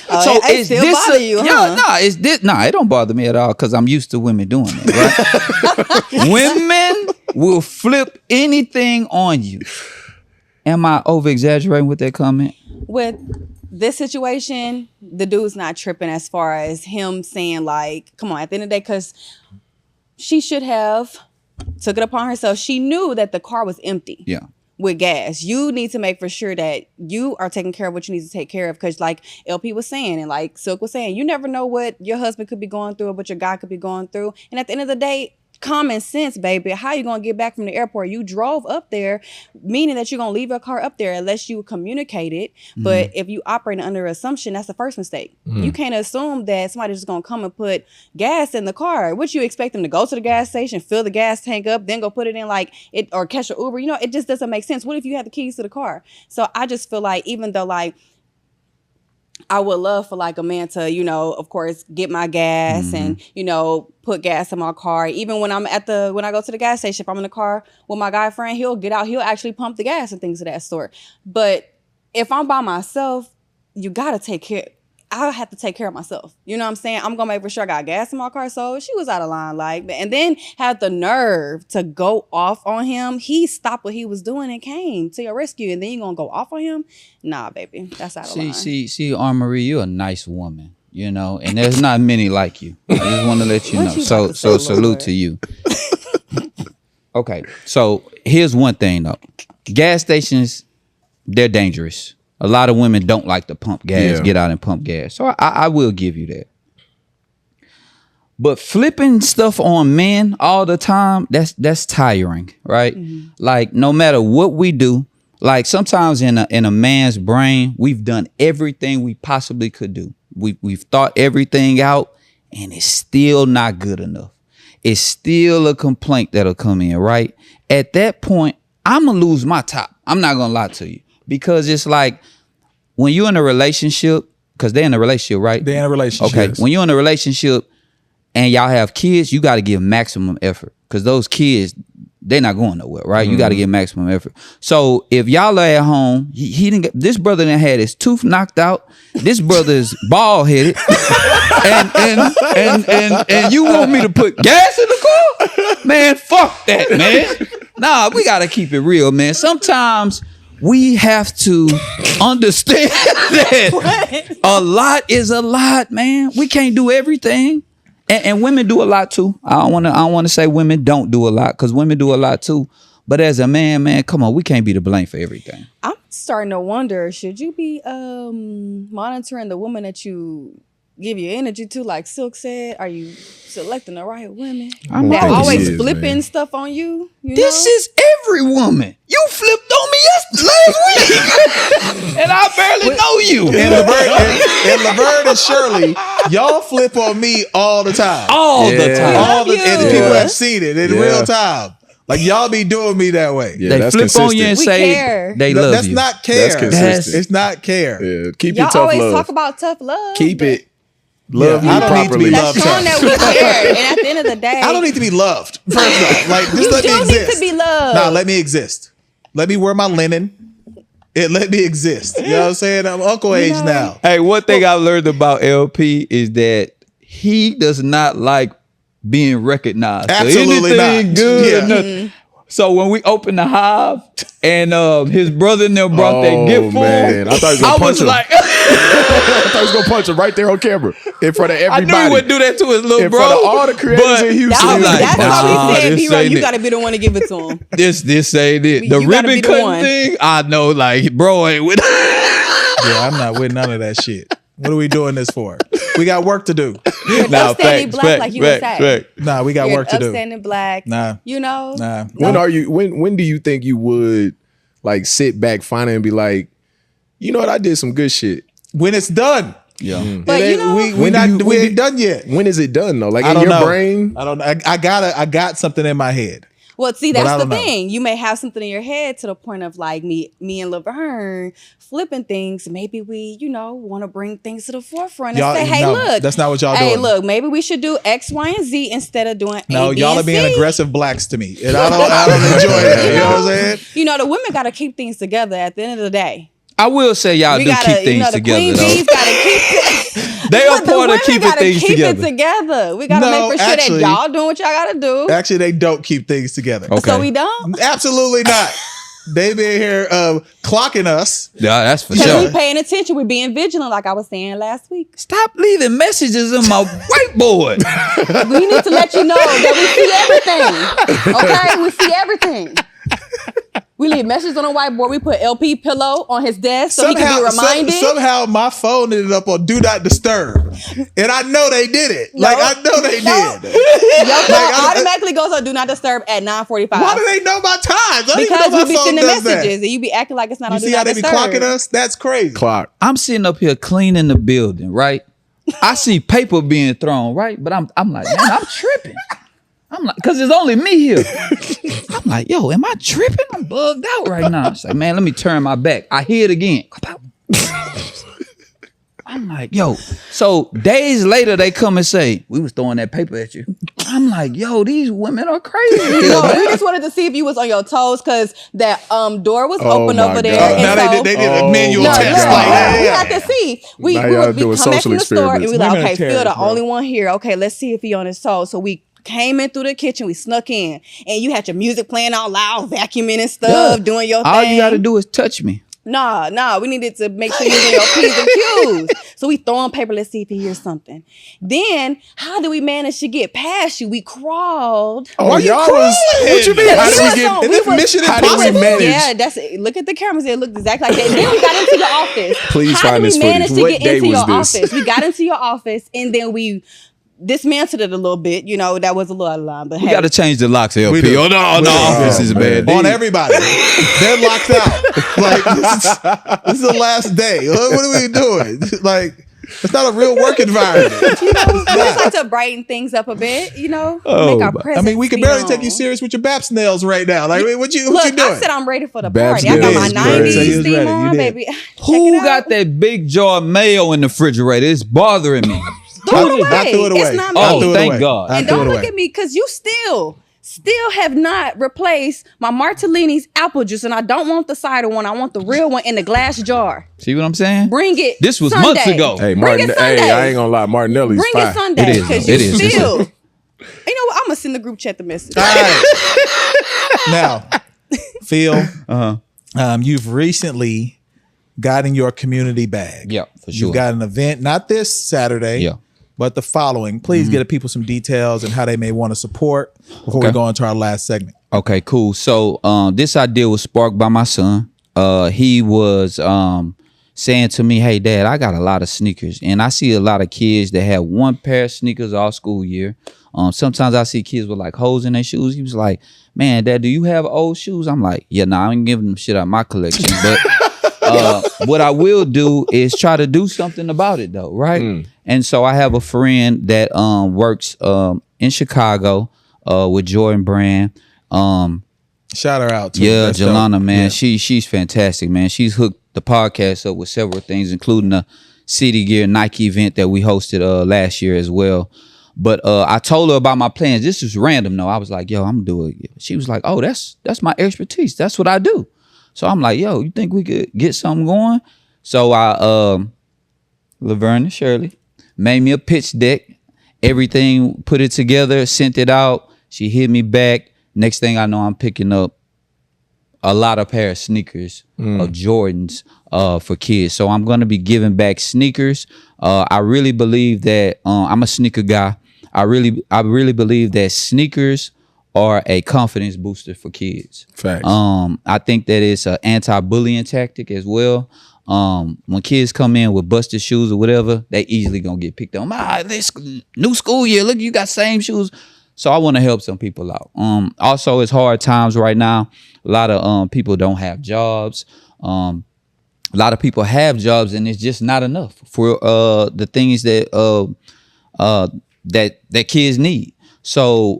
So it still bother you, huh? It don't bother me at all because I'm used to women doing it, right? Women will flip anything on you. Am I over exaggerating with that comment? With this situation, the dude's not tripping as far as him saying like, come on, at the end of the day, because she should have took it upon herself. She knew that the car was empty. Yeah. With gas. You need to make for sure that you are taking care of what you need to take care of. Because like LP was saying and like Silk was saying, you never know what your husband could be going through or what your guy could be going through. And at the end of the day, common sense, baby. How you gonna get back from the airport? You drove up there, meaning that you're gonna leave your car up there unless you communicate it. But if you operate under assumption, that's the first mistake. You can't assume that somebody's just gonna come and put gas in the car. What you expect them to go to the gas station, fill the gas tank up, then go put it in like it or catch an Uber? You know, it just doesn't make sense. What if you have the keys to the car? So I just feel like even though like I would love for like a man to, you know, of course, get my gas and, you know, put gas in my car. Even when when I go to the gas station, if I'm in the car with my guy friend, he'll get out, he'll actually pump the gas and things of that sort. But if I'm by myself, you got to I have to take care of myself. You know what I'm saying? I'm going to make for sure I got gas in my car. So she was out of line. And then had the nerve to go off on him. He stopped what he was doing and came to your rescue. And then you going to go off on him? Nah, baby. That's out of line. See, Marie, you're a nice woman, you know, and there's not many like you. I just want to let you know. So salute to you. Okay. So here's one thing though. Gas stations, they're dangerous. A lot of women don't like to pump gas, get out and pump gas. So I will give you that. But flipping stuff on men all the time, that's tiring, right? Like no matter what we do, like sometimes in a man's brain, we've done everything we possibly could do. We've thought everything out and it's still not good enough. It's still a complaint that'll come in, right? At that point, I'm gonna lose my top. I'm not gonna lie to you. Because it's like when you're in a relationship, because they're in a relationship, right? They're in a relationship. Okay. When you're in a relationship and y'all have kids, you got to give maximum effort. Because those kids, they're not going nowhere, right? You got to give maximum effort. So if y'all are at home, he didn't get, this brother done had his tooth knocked out. This brother's bald headed. and you want me to put gas in the car? Man, fuck that, man. Nah, we got to keep it real, man. Sometimes we have to understand that a lot is a lot, man. We can't do everything. And women do a lot too. I don't want to say women don't do a lot, because women do a lot too. But as a man, come on, we can't be to blame for everything. I'm starting to wonder, should you be monitoring the woman that you give your energy to, like Silk said? Are you selecting the right women? They're always flipping stuff on you. This is every woman. You flipped on me last week, and I barely know you. And Laverne and Shirley, y'all flip on me all the time. All the time. And people have seen it in real time. Like y'all be doing me that way. Yeah, they flip consistent. on you and say they love that's you. That's not care. That's consistent. It's not care. Yeah, keep y'all your tough always love. talk about tough love. Keep it. Love Yeah, I me don't need to properly. be That's loved. showing that we care. And at the end of the day, I don't need to be loved. First off, like just You let me do need exist. to be loved. Nah, let me exist. Let me wear my linen. It let me exist. You know what I'm saying? I'm uncle age know, now. Hey, one thing I've learned about LP is that he does not like being recognized. Absolutely so anything not. good. Yeah. Or nothing. So when we opened the hive and his brother and them brought that gift for him, man. I thought he was gonna punch was him. like, I thought he was gonna punch him right there on camera in front of I everybody. knew he would do that to his little in bro. front of all the creators but in Houston. That's, I'm like, that's nah, why we said, this B-Roy, ain't you it. got to be the one to give it to him. This ain't it. The You gotta be ribbon the cutting one. thing, I know, like, bro ain't with. Yeah, I'm not with none of that shit. What are we doing this for? We got work to do. Nah, upstanding black, like you would say. Nah, we got You're work to do. upstanding black. Nah. You know? Nah. When do you think you would like sit back finally and be like, you know what, I did some good shit? When it's done. Yeah. But It you know, ain't- When we ain't done yet. When is it done though? Like I in don't your know. brain? I don't know. I got something in my head. well, see, But I that's the don't know. thing. You may have something in your head to the point of like me and Laverne flipping things. Maybe we, want to bring things to the forefront and Y'all- say, hey, no, look. that's not what y'all Hey, doing. look, maybe we should do X, Y, and Z instead of doing No, A, B, y'all and are being C. aggressive blacks to me. And I don't enjoy that. You know what I'm saying? The women got to keep things together at the end of the day. I will say y'all We do gotta, keep things the together queen though. bees got to keep They are But the part of women keeping gotta things keep together. it together. We got to No, make for sure actually- that y'all doing what y'all got to do. Actually, they don't keep things together. Okay. So we don't? Absolutely not. They been here clocking us. Yeah, that's for Because sure. we paying attention. We being vigilant, like I was saying last week. Stop leaving messages on my whiteboard. We need to let you know that we see everything. Okay? We see everything. We leave messages on a whiteboard. We put LP pillow on his desk so he can be reminded. Somehow my phone ended up on Do Not Disturb. And I know they did it. No. Like, I know they No. did. Your phone I- automatically goes on Do Not Disturb at 9:45. Why do they know my times? I don't Because even know we my be phone sending does messages that. and you be acting like it's not You on Do see how Not they be Disturb. clocking us? That's crazy. Clock. I'm sitting up here cleaning the building, right? I see paper being thrown, right? But I'm like, man, I'm tripping. I'm like, because it's only me here. I'm like, yo, am I tripping? I'm bugged out right now. It's like, man, let me turn my back. I hear it again. I'm like, yo. So days later, they come and say, we was throwing that paper at you. I'm like, yo, these women are crazy. No, we just wanted to see if you was on your toes because that door was Oh open my over there. God. And Now so, they did a Oh manual no, my test. look, Like, God. we yeah. had to see. We Now would y'all be doing come back social from the store and experiments. we like, Women are okay, Phil, the terrorists, bro. only one here. Okay, let's see if he on his toes. So we came in through the kitchen, we snuck in, and you had your music playing all loud, vacuuming and stuff, doing your All thing. you got to do is touch me. Nah, we needed to make sure you was in your P's and Q's. So we throw on paper, let's see if he hears something. Then, how did we manage to get past you? We crawled. Oh, Why you y'all was. crying? What you mean? How did we was get? on- Is this Mission how did we Impossible? manage? Yeah, that's it. Look at the cameras. It looked exactly like that. Then we got into your office. Please How find did this we manage footage. to What get day into was your this? office? We got into your office and then we dismantled it a little bit. That was a little out of line. But We hey, got to change the locks, LP. We do. Oh, no, We do. this is bad. On everybody. They're locked out. Like, this is the last day. What are we doing? Like, it's not a real work environment. we just like to brighten things up a bit. Make our my- presence. I mean, we can be barely known. take you serious with your Baps nails right now. Like, what you Look, doing? I said I'm ready for the Babs party. I got nails my is crazy. So you 90s was theme ready. You on, did. baby. Check Who it got out. that big jar of mayo in the refrigerator? It's bothering me. Throw it away. I threw it away. It's not I me. threw it thank away. God. I And threw don't it look away. at me because you still have not replaced my Martellini's apple juice, and I don't want the cider one. I want the real one in the glass jar. See what I'm saying? Bring it. This was Sunday. months ago. Hey, Bring it Sunday. Hey, I ain't gonna lie. Martinelli's Bring fire. it Sunday. It is, Because though. you It is. still. You know what? I'm gonna send the group chat the message. All right. Now, Phil, you've recently gotten your community bag. Yeah, for sure. You've got an event, not this Saturday, Yeah. but the following. Please get people some details and how they may want to support before we Okay. go into our last segment. Okay, cool. So this idea was sparked by my son. He was saying to me, hey, Dad, I got a lot of sneakers. And I see a lot of kids that have one pair of sneakers all school year. Sometimes I see kids with like holes in their shoes. He was like, man, Dad, do you have old shoes? I'm like, yeah, nah, I ain't giving them shit out of my collection. But what I will do is try to do something about it though, right? And so I have a friend that works in Chicago with Jordan Brand. Shout her out to Yeah, That's dope. Jelana, man, Yeah. she's fantastic, man. She's hooked the podcast up with several things, including the City Gear Nike event that we hosted last year as well. But I told her about my plans. This was random though. I was like, yo, I'm gonna do it. She was like, oh, that's my expertise. That's what I do. So I'm like, yo, you think we could get something going? So I Laverne and Shirley made me a pitch deck, everything, put it together, sent it out. She hit me back. Next thing I know, I'm picking up a lot of pair of sneakers of Jordans for kids. So I'm going to be giving back sneakers. I really believe that I'm a sneaker guy. I really believe that sneakers are a confidence booster for kids. Facts. I think that it's an anti-bullying tactic as well. When kids come in with busted shoes or whatever, they easily gonna get picked on. This new school year, look, you got same shoes. So I want to help some people out. Also, it's hard times right now. A lot of people don't have jobs. A lot of people have jobs, and it's just not enough for the things that that kids need. So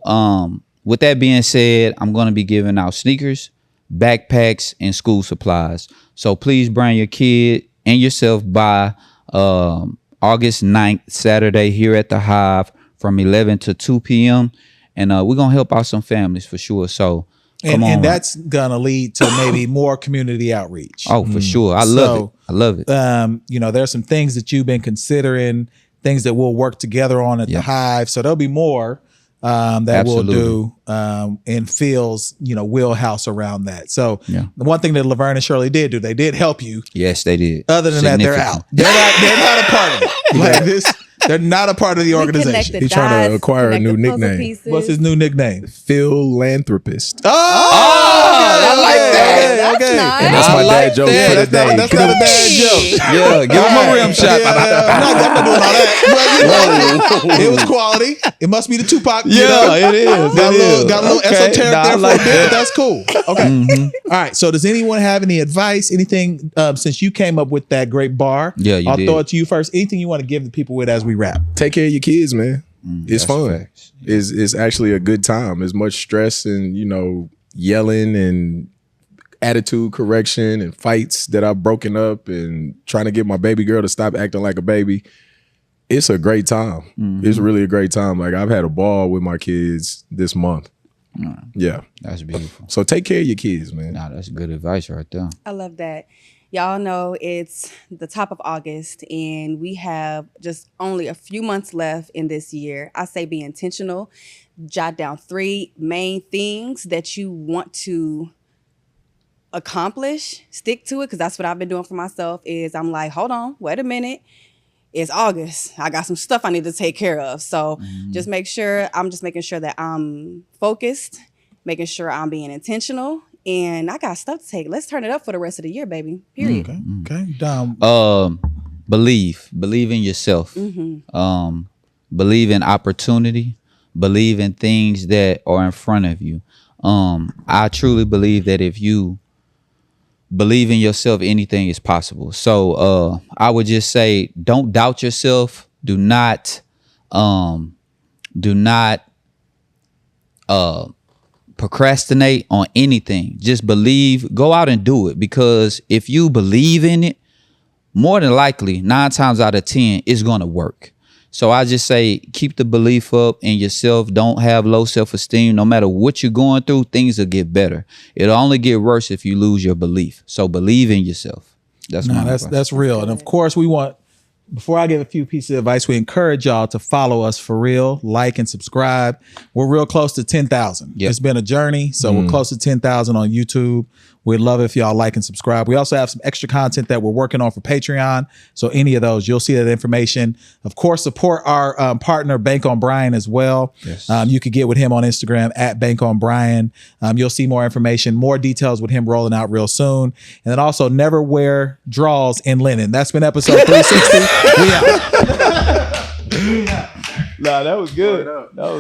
with that being said, I'm going to be giving out sneakers, backpacks, and school supplies. So please bring your kid and yourself by August 9th, Saturday, here at the Hive from 11 to 2 p.m. And we're going to help out some families for sure. So and that's going to lead to maybe more community outreach. Oh, for sure. I love it. There's some things that you've been considering, things that we'll work together on at the Hive. So there'll be more that Absolutely. we'll do in Phil's, wheelhouse around that. So the one thing that Laverne and Shirley did do, they did help you. Yes, they did. Other than that, they're out. They're not a part of it. Like this, they're not a part of the organization. He's trying to acquire a new nickname. What's his new nickname? Philanthropist. Oh, I like that. Okay. Nice. And that's my dad joke for the day. That's not a bad joke. Yeah, give him a rim shot. I'm not doing all that. But, it was quality. It must be the Tupac. It is. Got a little esoteric there for a bit, but that's cool. Okay. All right. So does anyone have any advice, anything, since you came up with that great bar? Yeah, you I'll did. throw it to you first. Anything you want to give the people with as we wrap? Take care of your kids, man. It's fun. Facts. It's actually a good time. As much stress and yelling and attitude correction and fights that I've broken up and trying to get my baby girl to stop acting like a baby. It's a great time. It's really a great time. Like I've had a ball with my kids this month. Yeah. That's beautiful. So take care of your kids, man. Nah, that's good advice right there. I love that. Y'all know it's the top of August and we have just only a few months left in this year. I say be intentional. Jot down 3 main things that you want to accomplish. Stick to it, because that's what I've been doing for myself is I'm like, hold on, wait a minute. It's August. I got some stuff I need to take care of. So just making sure that I'm focused, making sure I'm being intentional. And I got stuff to take. Let's turn it up for the rest of the year, baby. Period. Okay. Believe in yourself. Believe in opportunity. Believe in things that are in front of you. I truly believe that if you believe in yourself, anything is possible. So I would just say, don't doubt yourself. Do not procrastinate on anything. Just believe, go out and do it, because if you believe in it, more than likely 9 times out of 10 it's going to work. So I just say, keep the belief up in yourself. Don't have low self-esteem. No matter what you're going through, things will get better. It'll only get worse if you lose your belief. So believe in yourself. That's real. And of course, we want, before I give a few pieces of advice, we encourage y'all to follow us for real, like and subscribe. We're real close to 10,000. Yep. It's been a journey. So we're close to 10,000 on YouTube. We'd love it if y'all like and subscribe. We also have some extra content that we're working on for Patreon. So any of those, you'll see that information. Of course, support our partner, Bank on Brian, as well. Yes. You could get with him on Instagram at Bank on Brian. You'll see more information, more details with him rolling out real soon. And then also, never wear draws in linen. That's been episode 360. We out. Nah, that was good.